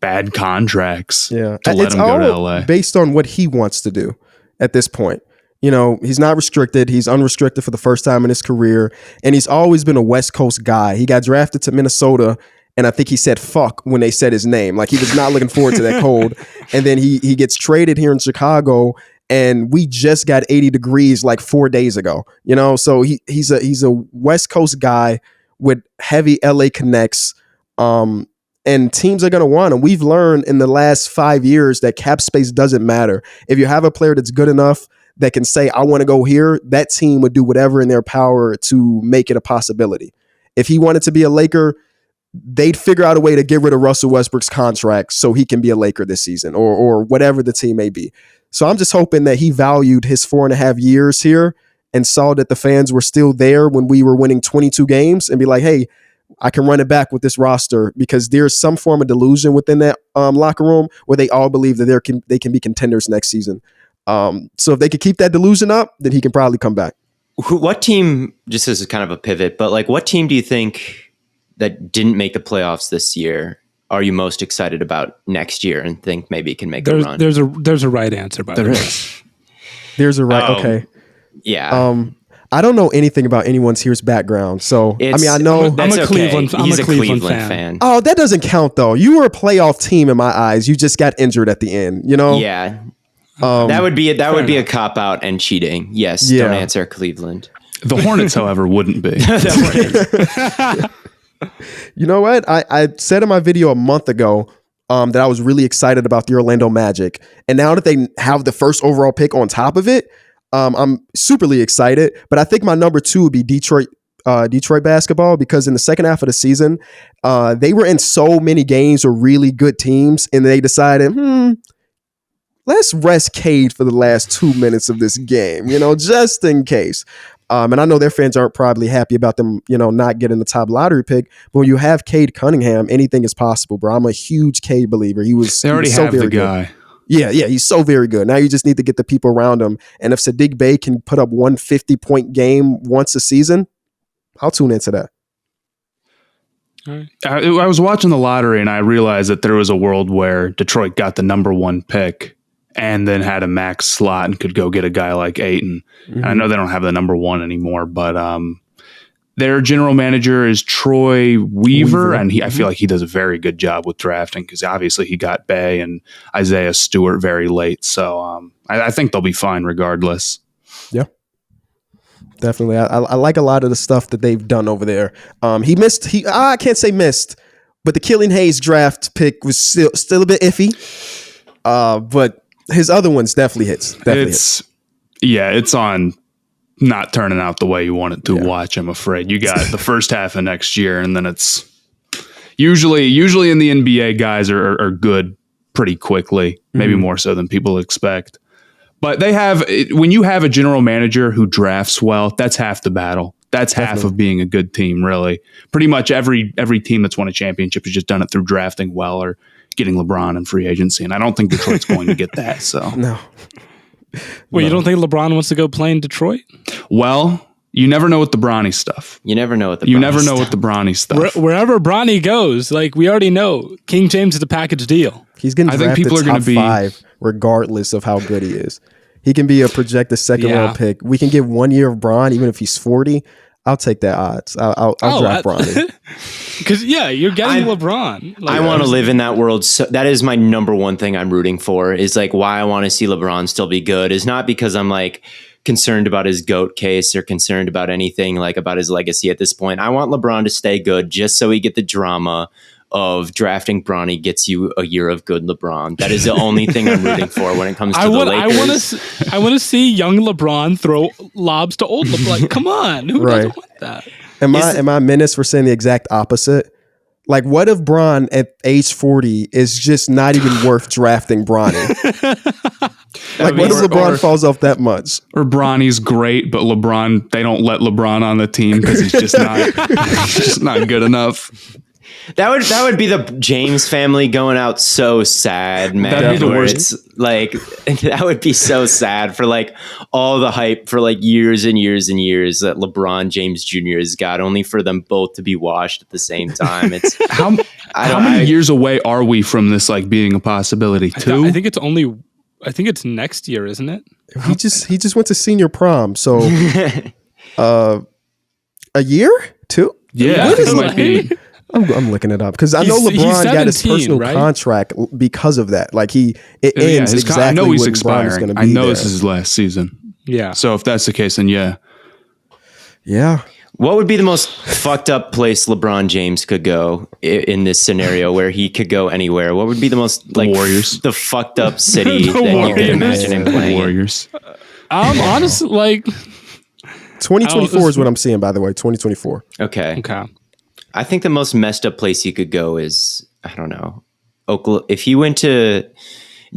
bad contracts to let them go to LA. Based on what he wants to do at this point. He's not restricted. He's unrestricted for the first time in his career. And he's always been a West Coast guy. He got drafted to Minnesota. And I think he said fuck when they said his name. Like he was not looking forward to that cold. And then he gets traded here in Chicago, and we just got 80 degrees like 4 days ago. So he's a West Coast guy with heavy LA connects. And teams are going to want him. We've learned in the last 5 years that cap space doesn't matter. If you have a player that's good enough that can say, I want to go here, that team would do whatever in their power to make it a possibility. If he wanted to be a Laker, they'd figure out a way to get rid of Russell Westbrook's contract so he can be a Laker this season or whatever the team may be. So I'm just hoping that he valued his 4.5 years here and saw that the fans were still there when we were winning 22 games and be like, hey, I can run it back with this roster because there's some form of delusion within that locker room where they all believe that they can be contenders next season. So if they could keep that delusion up, then he can probably come back. What team, just as kind of a pivot, but like what team do you think that didn't make the playoffs this year are you most excited about next year and think maybe can make a run? There's a right answer, by the way. There's a right. Okay. Yeah. I don't know anything about anyone's here's background. So, I know I'm a Cleveland fan. Oh, that doesn't count though. You were a playoff team in my eyes. You just got injured at the end, Yeah. That would be a cop out and cheating. Yes. Yeah. Don't answer Cleveland. The Hornets, however, wouldn't be. You know what? I said in my video a month ago that I was really excited about the Orlando Magic. And now that they have the first overall pick on top of it, I'm superly excited. But I think my number 2 would be Detroit basketball because in the second half of the season, they were in so many games with really good teams. And they decided, let's rest Cade for the last 2 minutes of this game, just in case. And I know their fans aren't probably happy about them, not getting the top lottery pick. But when you have Cade Cunningham, anything is possible, bro. I'm a huge Cade believer. They already have the guy. Good. Yeah, he's so very good. Now you just need to get the people around him. And if Saddiq Bey can put up 150-point game once a season, I'll tune into that. I was watching the lottery and I realized that there was a world where Detroit got the number 1 pick and then had a max slot and could go get a guy like Ayton. Mm-hmm. I know they don't have the number 1 anymore, but their general manager is Troy Weaver, and I feel like he does a very good job with drafting because obviously he got Bey and Isaiah Stewart very late. So I think they'll be fine regardless. Yeah. Definitely. I like a lot of the stuff that they've done over there. I can't say missed, but the Killian Hayes draft pick was still a bit iffy. But his other ones definitely hits. It's on not turning out the way you want it to watch, I'm afraid. You got the first half of next year, and then it's usually in the NBA, guys are good pretty quickly, maybe more so than people expect. But they have, when you have a general manager who drafts well, that's half the battle. That's half of being a good team, really. Pretty much every team that's won a championship has just done it through drafting well or getting LeBron in free agency. And I don't think Detroit's going to get that. So No. Wait, you don't think LeBron wants to go play in Detroit? Well, you never know with the Bronny stuff. You never know with the Bronny stuff. Wherever Bronny goes, like we already know, King James is a package deal. He's getting drafted people are top gonna be 5 regardless of how good he is. He can be a projected second round pick. We can get 1 year of Bron, even if he's 40. I'll take that odds. I'll draft Bronny. Because you're getting LeBron. I want to live in that world. So that is my number one thing I'm rooting for. Is like why I want to see LeBron still be good. Is not because I'm like concerned about his GOAT case or concerned about anything like about his legacy at this point. I want LeBron to stay good just so we get the drama of drafting Bronny gets you a year of good LeBron. That is the only thing I'm rooting for when it comes to the Lakers. I want to see young LeBron throw lobs to old LeBron. Like, come on, who doesn't want that? Am I menace for saying the exact opposite? Like, what if Bron at age 40 is just not even worth drafting Bronny? Like, what if LeBron falls off that much? Or Bronny's great, but LeBron, they don't let LeBron on the team because he's just not good enough. That would be the James family going out so sad, man. That'd be the worst. It's like that would be so sad for like all the hype for like years and years and years that LeBron James Jr. has got, only for them both to be washed at the same time. It's how many years away are we from this like being a possibility? 2? I think it's next year, isn't it? He just went to senior prom, so a year? 2? Yeah, I think it might be. I'm looking it up because I know LeBron got his personal contract because of that. Like it ends exactly. I know he's when expiring. Gonna be I know there. this is his last season. Yeah. So if that's the case, then yeah. What would be the most fucked up place LeBron James could go in this scenario where he could go anywhere? What would be the most like Warriors, the fucked up city that you could imagine him playing? Warriors. Honestly, like 2024 is what I'm seeing. By the way, 2024. Okay. I think the most messed up place you could go is, I don't know, Oklahoma. If he went to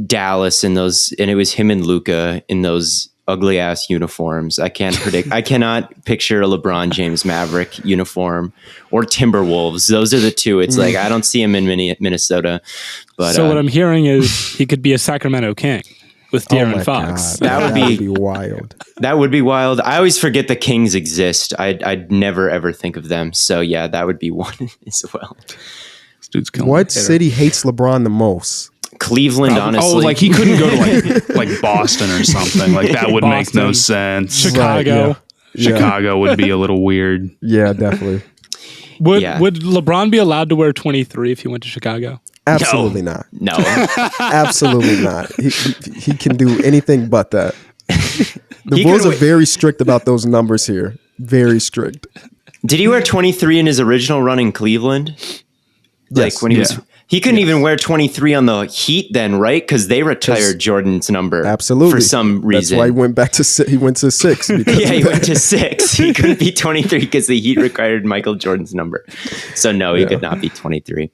Dallas and it was him and Luka in those ugly ass uniforms, I can't predict. I cannot picture a LeBron James Maverick uniform or Timberwolves. Those are the two. It's like I don't see him in Minnesota. But so what I'm hearing is he could be a Sacramento King with De'Aaron Fox. That would be wild. That would be wild. I always forget the Kings exist. I'd never ever think of them. So yeah, that would be one as well. This dude's killing What city hates LeBron the most? Cleveland, honestly. Oh, like he couldn't go to like Boston or something. Like that would make no sense. Chicago. Right, Chicago would be a little weird. Yeah, definitely. Would LeBron be allowed to wear 23 if he went to Chicago? Absolutely not. No. Absolutely not. He can do anything but that. The Bulls are very strict about those numbers here. Very strict. Did he wear 23 in his original run in Cleveland? Yes. Like when he couldn't even wear 23 on the Heat then, right? Because they retired Jordan's number. Absolutely. For some reason. That's why he went back to he went to 6. Yeah, he went to 6. He couldn't be 23 because the Heat retired Michael Jordan's number. So no, he could not be 23.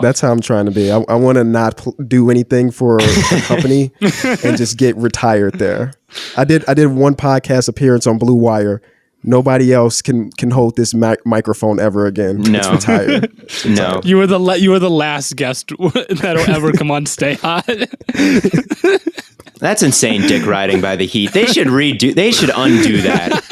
That's how I'm trying to be. I want to not do anything for a company and just get retired there. I did one podcast appearance on Blue Wire. Nobody else can hold this microphone ever again. No. It's retired. No. You were the last guest that'll ever come on Stay Hot. That's insane dick riding by the Heat. They should undo that.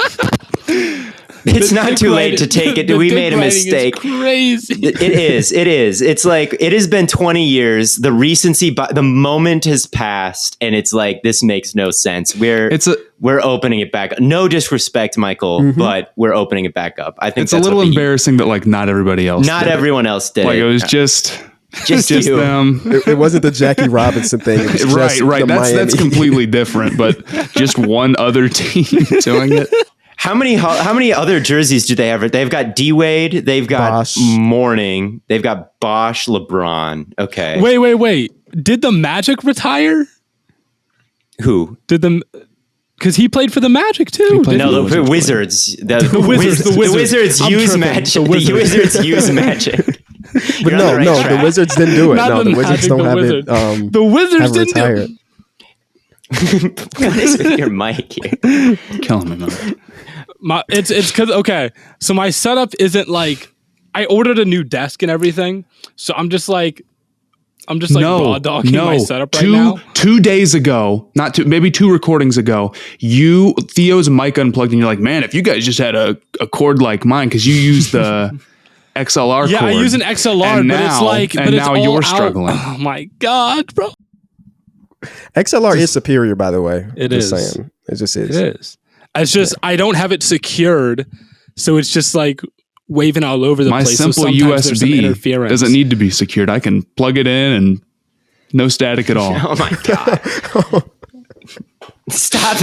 It's not too late to take it. We made a mistake. Crazy. It is. It's like it has been 20 years. The recency, the moment has passed, and it's like this makes no sense. We're opening it back. No disrespect, Michael, but we're opening it back up. I think it's a little embarrassing that like not everybody else. Everyone else did. Like it was just them. It wasn't the Jackie Robinson thing. It was just right. That's Miami. completely different. But just one other team doing it. How many other jerseys do they have? They've got D-Wade. They've got Bosh. Mourning. They've got Bosh, LeBron. Okay. Wait. Did the Magic retire? Who? Because he played for the Magic too. No, the Wizards. The Wizards I'm use tripping. Magic. The Wizards use Magic. But the Wizards didn't do it. Not No, the Wizards Magic, don't the have Wizards. it. The Wizards have didn't do retired. it. What is with your mic here? Killing me, man. It's because okay. So my setup isn't like I ordered a new desk and everything. So I'm just like raw dogging my setup right now. 2 days ago, maybe 2 recordings ago, Theo's mic unplugged, and you're like, man, if you guys just had a cord like mine, because you use the XLR cord. Yeah, I use an XLR, and but it's like, and now you're struggling. Oh my god, bro! XLR is superior, by the way. It just is. Saying. It just is. It is. It's just I don't have it secured, so it's just like waving all over the My place. simple so USB interference. doesn't need to be secured. I can plug it in and no static at all. Oh my god! Stop!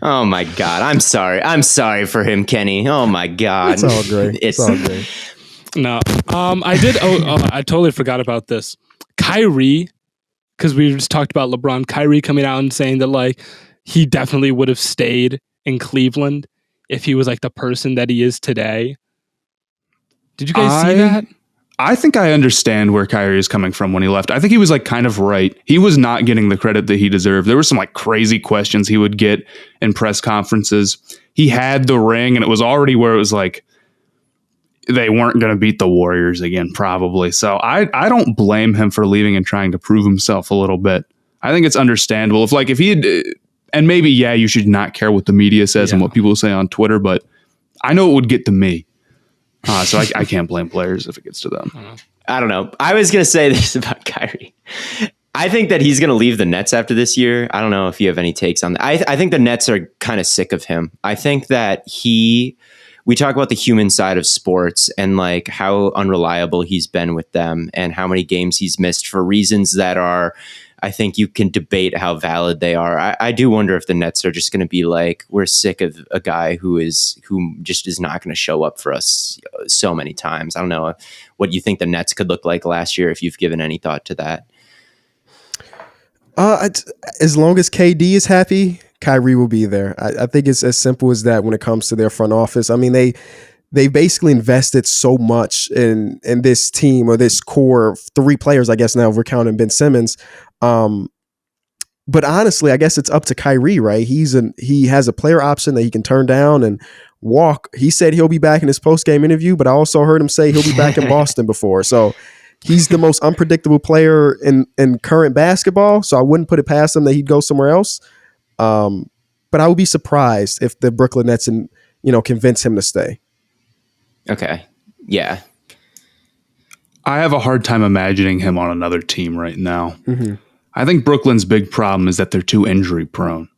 Oh my god! I'm sorry for him, Kenny. Oh my god! It's all great. It's all great. No, I did. I totally forgot about this. Kyrie, because we just talked about LeBron. Kyrie coming out and saying that like he definitely would have stayed in Cleveland if he was like the person that he is today. Did you guys see that? I think I understand where Kyrie is coming from when he left. I think he was like kind of right. He was not getting the credit that he deserved. There were some like crazy questions he would get in press conferences. He had the ring and it was already where it was like they weren't going to beat the Warriors again, probably. So I don't blame him for leaving and trying to prove himself a little bit. I think it's understandable. If he had, and maybe, yeah, you should not care what the media says and what people say on Twitter, but I know it would get to me. So I can't blame players if it gets to them. I don't know. I was going to say this about Kyrie. I think that he's going to leave the Nets after this year. I don't know if you have any takes on that. I think the Nets are kind of sick of him. I think that we talk about the human side of sports and like how unreliable he's been with them and how many games he's missed for reasons that are, I think you can debate how valid they are. I do wonder if the Nets are just going to be like, we're sick of a guy who just is not going to show up for us so many times. I don't know what you think the Nets could look like last year if you've given any thought to that. As long as KD is happy, Kyrie will be there. I think it's as simple as that when it comes to their front office. I mean, they basically invested so much in this team or this core of 3 players, I guess now if we're counting Ben Simmons. But honestly, I guess it's up to Kyrie, right? He has a player option that he can turn down and walk. He said he'll be back in his post-game interview, but I also heard him say he'll be back in Boston before. So he's the most unpredictable player in current basketball. So I wouldn't put it past him that he'd go somewhere else. But I would be surprised if the Brooklyn Nets convince him to stay. Okay. Yeah. I have a hard time imagining him on another team right now. Mm-hmm. I think Brooklyn's big problem is that they're too injury prone.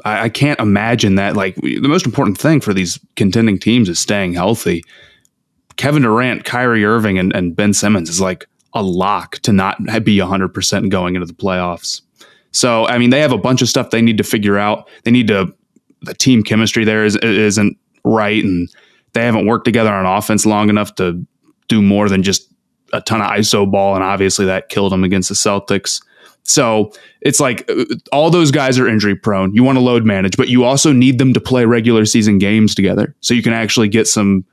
I can't imagine that. Like, the most important thing for these contending teams is staying healthy. Kevin Durant, Kyrie Irving, and Ben Simmons is like a lock to not be 100% going into the playoffs. So, I mean, they have a bunch of stuff they need to figure out. The team chemistry there isn't right, and they haven't worked together on offense long enough to do more than just a ton of ISO ball, and obviously that killed them against the Celtics. So it's like all those guys are injury prone. You want to load manage, but you also need them to play regular season games together so you can actually get some,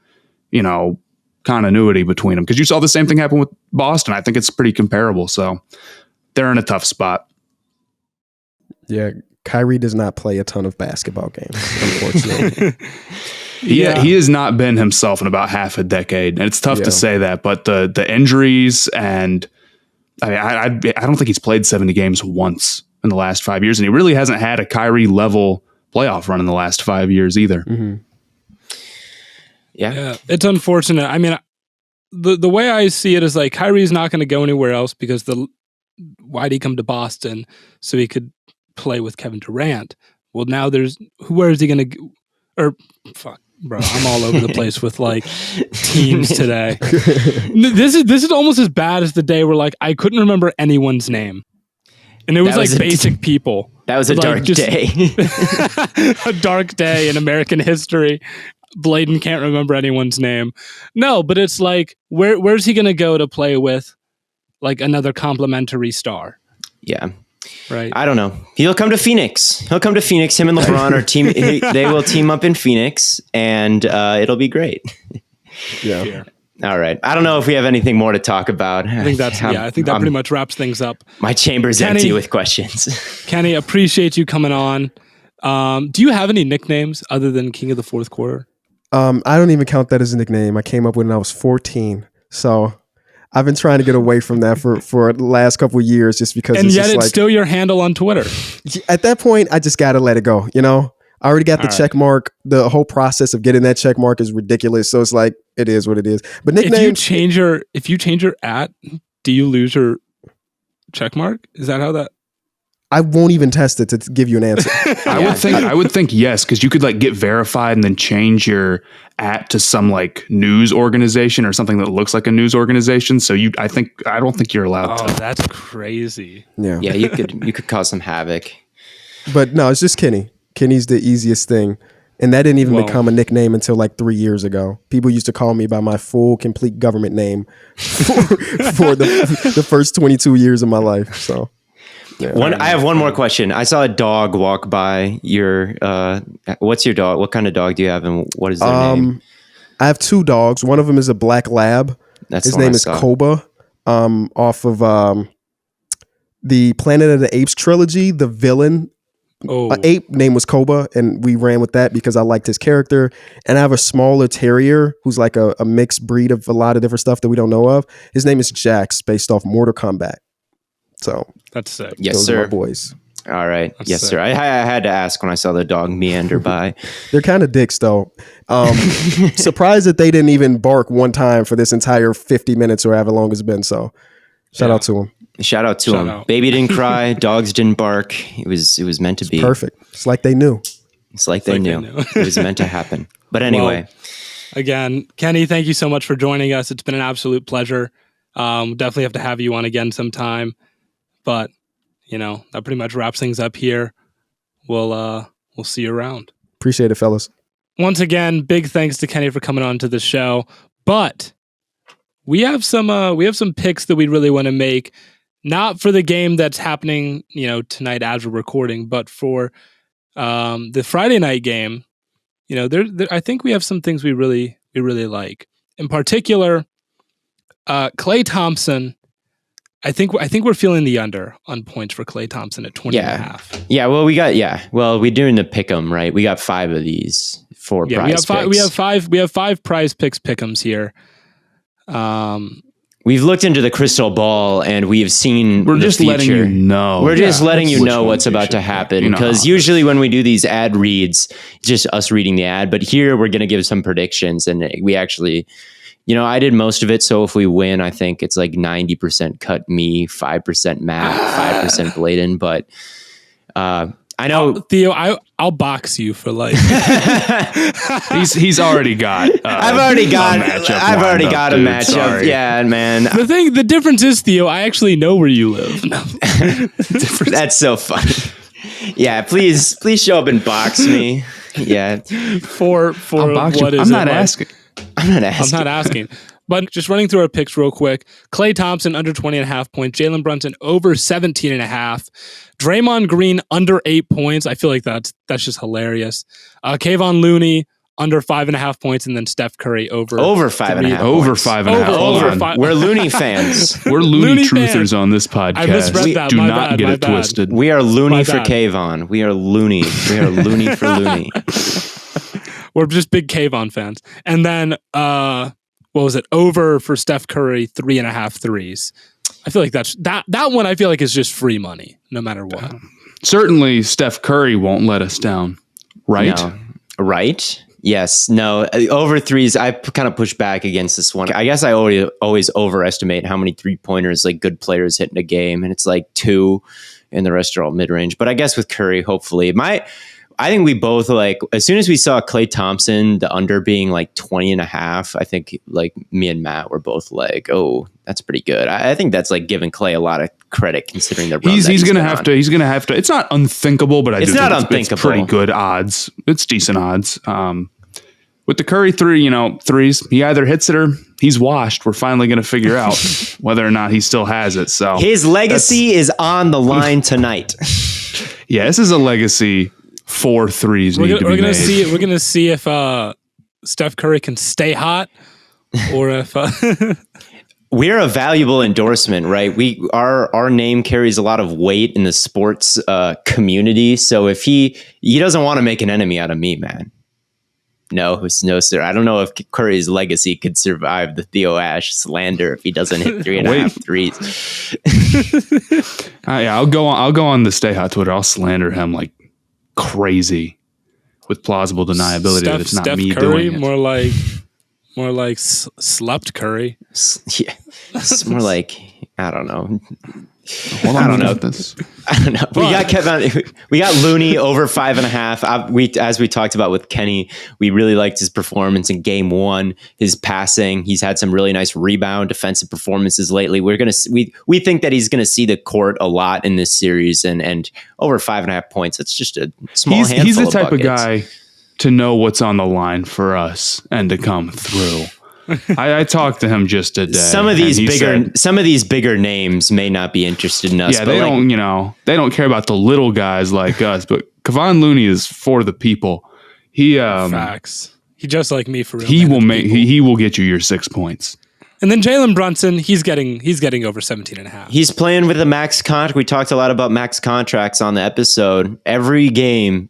continuity between them. Because you saw the same thing happen with Boston. I think it's pretty comparable. So they're in a tough spot. Yeah, Kyrie does not play a ton of basketball games, unfortunately. He has not been himself in about half a decade. And it's tough to say that, but the injuries and I don't think he's played 70 games once in the last 5 years. And he really hasn't had a Kyrie level playoff run in the last 5 years either. Mm-hmm. Yeah. It's unfortunate. I mean, the way I see it is like Kyrie's not going to go anywhere else because why'd he come to Boston so he could play with Kevin Durant? Well, now where is he going to or fuck, bro, I'm all over the place with like teams today. This is almost as bad as the day where like I couldn't remember anyone's name. And it was like basic people. That was a dark day. A dark day in American history. Blaiden can't remember anyone's name. No, but it's like, where's he going to go to play with like another complimentary star? Yeah. Right. I don't know. He'll come to Phoenix. Him and LeBron are team. They will team up in Phoenix and it'll be great. Yeah. All right. I don't know if we have anything more to talk about. I think that pretty much wraps things up. My chamber's empty with questions. Kenny, appreciate you coming on. Do you have any nicknames other than King of the Fourth Quarter? I don't even count that as a nickname. I came up with it when I was 14. So I've been trying to get away from that for the last couple of years just because it's still your handle on Twitter. At that point, I just got to let it go. I already got the check mark. The whole process of getting that check mark is ridiculous. So it's like, it is what it is. But nicknames. If you change your @ do you lose your check mark? Is that how that? I won't even test it to give you an answer. I would think yes, because you could like get verified and then change your @ to some like news organization or something that looks like a news organization. So I don't think you're allowed to. Oh, that's crazy. Yeah. Yeah, you could cause some havoc. But no, it's just Kenny. Kenny's the easiest thing. And that didn't even become a nickname until like 3 years ago. People used to call me by my full, complete government name for the first 22 years of my life. So. Yeah. I have one more question. I saw a dog walk by your. What's your dog? What kind of dog do you have, and what is their name? I have 2 dogs. One of them is a black lab. His name is Koba. Off of the Planet of the Apes trilogy. The villain ape name was Koba, and we ran with that because I liked his character. And I have a smaller terrier who's like a mixed breed of a lot of different stuff that we don't know of. His name is Jax, based off Mortal Kombat. So that's sick. Yes, those sir. Are my boys. All right. That's yes, sick. sir. I had to ask when I saw the dog meander by. They're kind of dicks, though. Surprised that they didn't even bark one time for this entire 50 minutes or however long it's been. So shout out to them. Shout out to him. Baby didn't cry. Dogs didn't bark. It was meant to be. Perfect. It's like they knew. It's like they knew. It was meant to happen. But anyway. Well, again, Kenny, thank you so much for joining us. It's been an absolute pleasure. Definitely have to have you on again sometime. But, that pretty much wraps things up here. We'll see you around. Appreciate it, fellas. Once again, big thanks to Kenny for coming on to the show. But we have some picks that we really want to make, not for the game that's happening, tonight as we're recording, but for the Friday night game. I think we have some things we really like. In particular, Klay Thompson. I think we're feeling the under on points for Klay Thompson at 20.5. Yeah, well, we're doing the pick 'em, right? We got 5 of these for prize picks. We have 5 prize picks pick'ems here. We've looked into the crystal ball and we've seen We're just letting you know. We're just letting you know what's about to happen, because usually when we do these ad reads, just us reading the ad, but here we're going to give some predictions, and we actually, I did most of it. So if we win, I think it's like 90% cut me, 5% Matt, 5% Blaiden. But I know Theo, I'll box you for life. he's already got. I've already got a matchup. Sorry. Yeah, man. The difference is, Theo, I actually know where you live. That's so funny. Yeah, please show up and box me. Yeah, for what is I'm not asking. I'm not asking. But just running through our picks real quick. Klay Thompson under 20.5 points. Jalen Brunson over 17.5. Draymond Green under 8 points. I feel like that's just hilarious. Kayvon Looney under 5.5 points, and then Steph Curry over 5.5. Over 5.5. We're Looney fans. We're Looney truthers on this podcast. I misread that. Do not get it twisted. We are Looney for Kayvon. We are Looney. We are Looney for Looney. We're just big Kayvon fans. And then, what was it? Over for Steph Curry, 3.5 threes. I feel like that one I feel like is just free money, no matter what. Certainly Steph Curry won't let us down, right? No. Right? Yes. No. Over threes, I kind of push back against this one. I guess I always overestimate how many 3-pointers like good players hit in a game, and it's like 2, and the rest are all mid-range. But I guess with Curry, hopefully, I think we both as soon as we saw Klay Thompson, the under being like 20.5, I think like me and Matt were both like, oh, that's pretty good. I think that's like giving Klay a lot of credit considering the run he's going to have to. He's going to have to. It's not unthinkable, but it's not unthinkable. It's pretty good odds. It's decent odds. With the Curry threes, he either hits it or he's washed. We're finally going to figure out whether or not he still has it. So his legacy is on the line tonight. Yeah, this is a legacy. 4 threes need to be made. We're gonna see if Steph Curry can stay hot, or if we're a valuable endorsement, right? Our name carries a lot of weight in the sports community. So if he doesn't want to make an enemy out of me, man. No, sir. I don't know if Curry's legacy could survive the Theo Ash slander if he doesn't hit 3.5 threes. Yeah, I'll go on the Stay Hot Twitter. I'll slander him like crazy with plausible deniability that it's not Steph me Curry, doing it. More like slept Curry. Yeah, it's more like I don't know. Hold on, I don't know. this. I don't know. We got Looney over 5.5. As we talked about with Kenny, we really liked his performance in game 1. His passing. He's had some really nice rebound defensive performances lately. We think that he's gonna see the court a lot in this series, and over 5.5 points. That's just a small handful. He's the type of of guy to know what's on the line for us and to come through. I talked to him just today. Some of these bigger names may not be interested in us. Yeah, they don't care about the little guys like us. But Kevon Looney is for the people. Facts. He just like me for real. He will get you your 6 points. And then Jalen Brunson, he's getting over 17.5. He's playing with a max contract. We talked a lot about max contracts on the episode. Every game,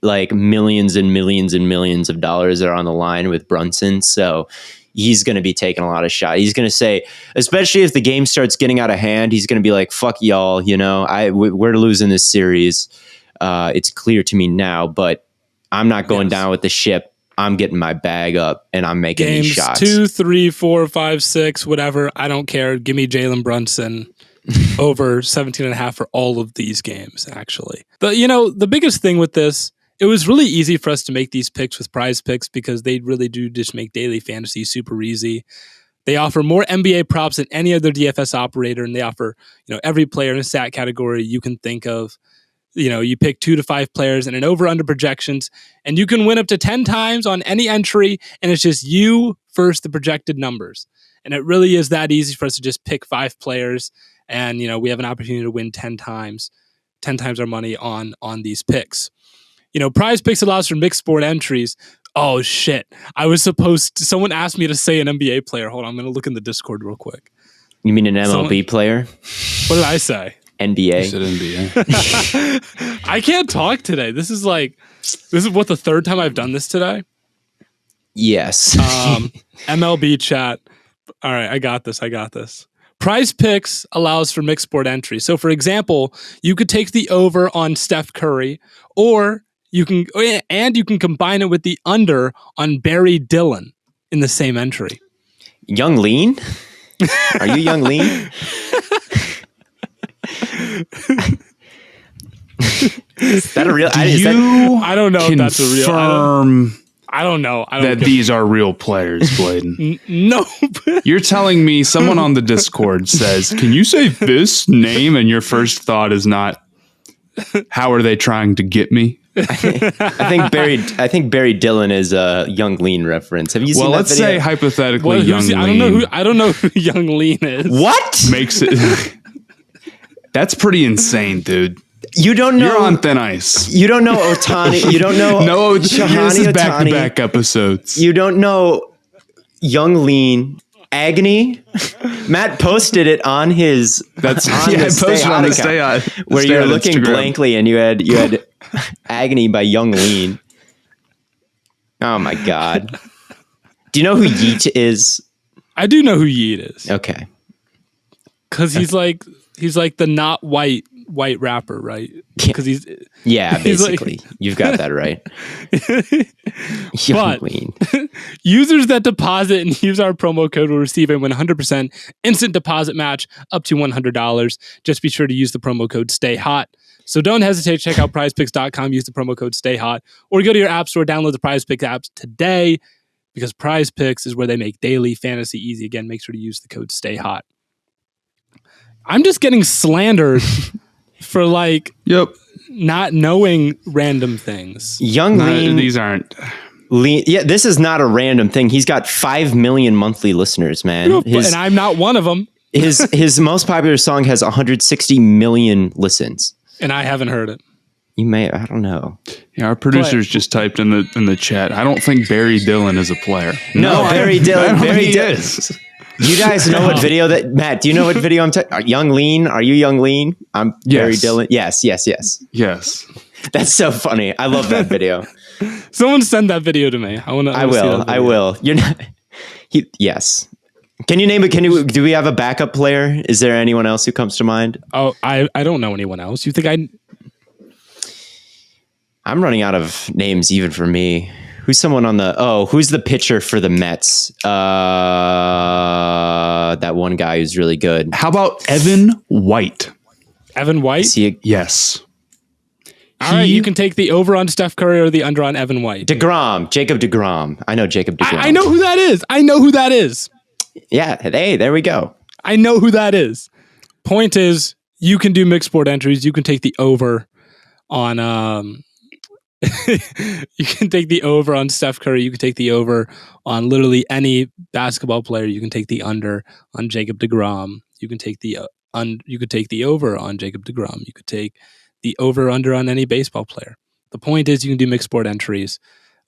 like millions and millions and millions of dollars are on the line with Brunson. So he's going to be taking a lot of shots. He's going to say, especially if the game starts getting out of hand, he's going to be like, fuck y'all, we're losing this series. It's clear to me now, but I'm not going down with the ship. I'm getting my bag up and I'm making these shots. 2, 3, 4, 5, 6, whatever. I don't care. Give me Jalen Brunson over 17.5 for all of these games, actually. But, the biggest thing with this, it was really easy for us to make these picks with PrizePicks because they really do just make daily fantasy super easy. They offer more NBA props than any other DFS operator, and they offer, every player in a stat category you can think of. You pick 2 to 5 players and an over-under projections, and you can win up to 10 times on any entry, and it's just you versus the projected numbers. And it really is that easy for us to just pick 5 players, and we have an opportunity to win 10 times our money on these picks. PrizePicks allows for mixed sport entries. Oh shit! Someone asked me to say an NBA player. Hold on, I'm gonna look in the Discord real quick. You mean an MLB player? What did I say? NBA. You said NBA. I can't talk today. This is what the third time I've done this today. Yes. MLB chat. All right, I got this. PrizePicks allows for mixed sport entry. So, for example, you could take the over on Steph Curry, or you can combine it with the under on Barry Dillon in the same entry. Young Lean? Are you Young Lean? Is that a real? I don't know if that's a real. I don't know. That these are real players, Blaiden. No. You're telling me someone on the Discord says, can you say this name? And your first thought is not, how are they trying to get me? I think Barry Dillon is a Young Lean reference. Have you seen that let's video? say hypothetically Young Lean. I don't know who Young Lean is. What? Makes it... That's pretty insane, dude. You don't know. You're on thin ice. You don't know Otani. You don't know Shahani this is Otani. Back-to-back episodes. You don't know Young Lean. Agony. Matt posted it on his. That's on the Stay Hot where you're looking Instagram. Blankly and you had Agony by Young Lean. Oh my god. Do you know who Yeet is? I do know who Yeet is. Okay. Because he's like the not white rapper, right? Because he's basically you've got that right. But users that deposit and use our promo code will receive a 100% instant deposit match up to $100. Just be sure to use the promo code STAYHOT. So don't hesitate to check out PrizePicks.com. Use the promo code STAYHOT, or go to your app store, download the PrizePicks apps today, because PrizePicks is where they make daily fantasy easy. Again, make sure to use the code STAYHOT. I'm just getting slandered for not knowing random things. Young Lean. These aren't. Yeah, this is not a random thing. He's got 5 million monthly listeners, man. And I'm not one of them. His most popular song has 160 million listens. And I haven't heard it. You may, I don't know. Yeah, our producers just typed in the chat. I don't think Barry Dillon is a player. No, Barry Dillon. Barry Dillon is. You guys know what video that Matt? Do you know what video I'm talking? Young Lean? Are you Young Lean? I'm Barry Dillon. Yes. Yes. That's so funny. I love that video. Someone send that video to me. I will. You're not. Yes. Can you name it? Do we have a backup player? Is there anyone else who comes to mind? Oh, I don't know anyone else. You think I'm running out of names even for me. Who's someone on who's the pitcher for the Mets? That one guy who's really good. How about Evan White? Evan White? Yes. All right, you can take the over on Steph Curry or the under on Evan White. Jacob DeGrom. I know Jacob DeGrom. I know who that is. Yeah, hey, there we go. I know who that is. Point is, you can do mixed sport entries. You can take the over on you can take the over on Steph Curry. You can take the over on literally any basketball player. You can take the under on Jacob DeGrom. You can take the over on Jacob DeGrom. You could take the over under on any baseball player. The point is, you can do mixed sport entries.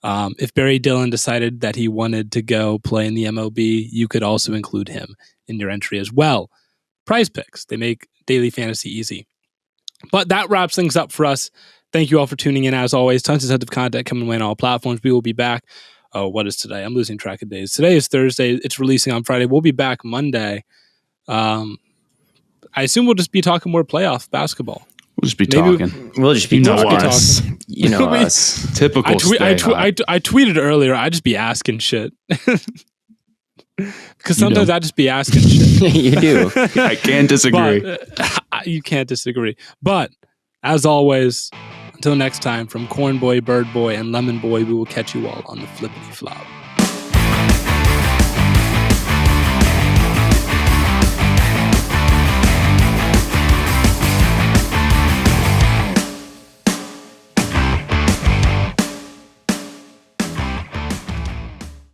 If Barry Dillon decided that he wanted to go play in the MLB, you could also include him in your entry as well. PrizePicks, they make daily fantasy easy. But that wraps things up for us. Thank you all for tuning in. As always, tons of content coming away on all platforms. We will be back. Oh, what is today? I'm losing track of days. Today is Thursday. It's releasing on Friday. We'll be back Monday. I assume we'll just be talking more playoff basketball. We'll just be talking. We'll just be us. You know us. Typical. I tweeted earlier. I just be asking shit. Because sometimes I just be asking shit. You do. I can't disagree. You can't disagree. But as always, until next time, from Corn Boy, Bird Boy, and Lemon Boy, we will catch you all on the flippity flop.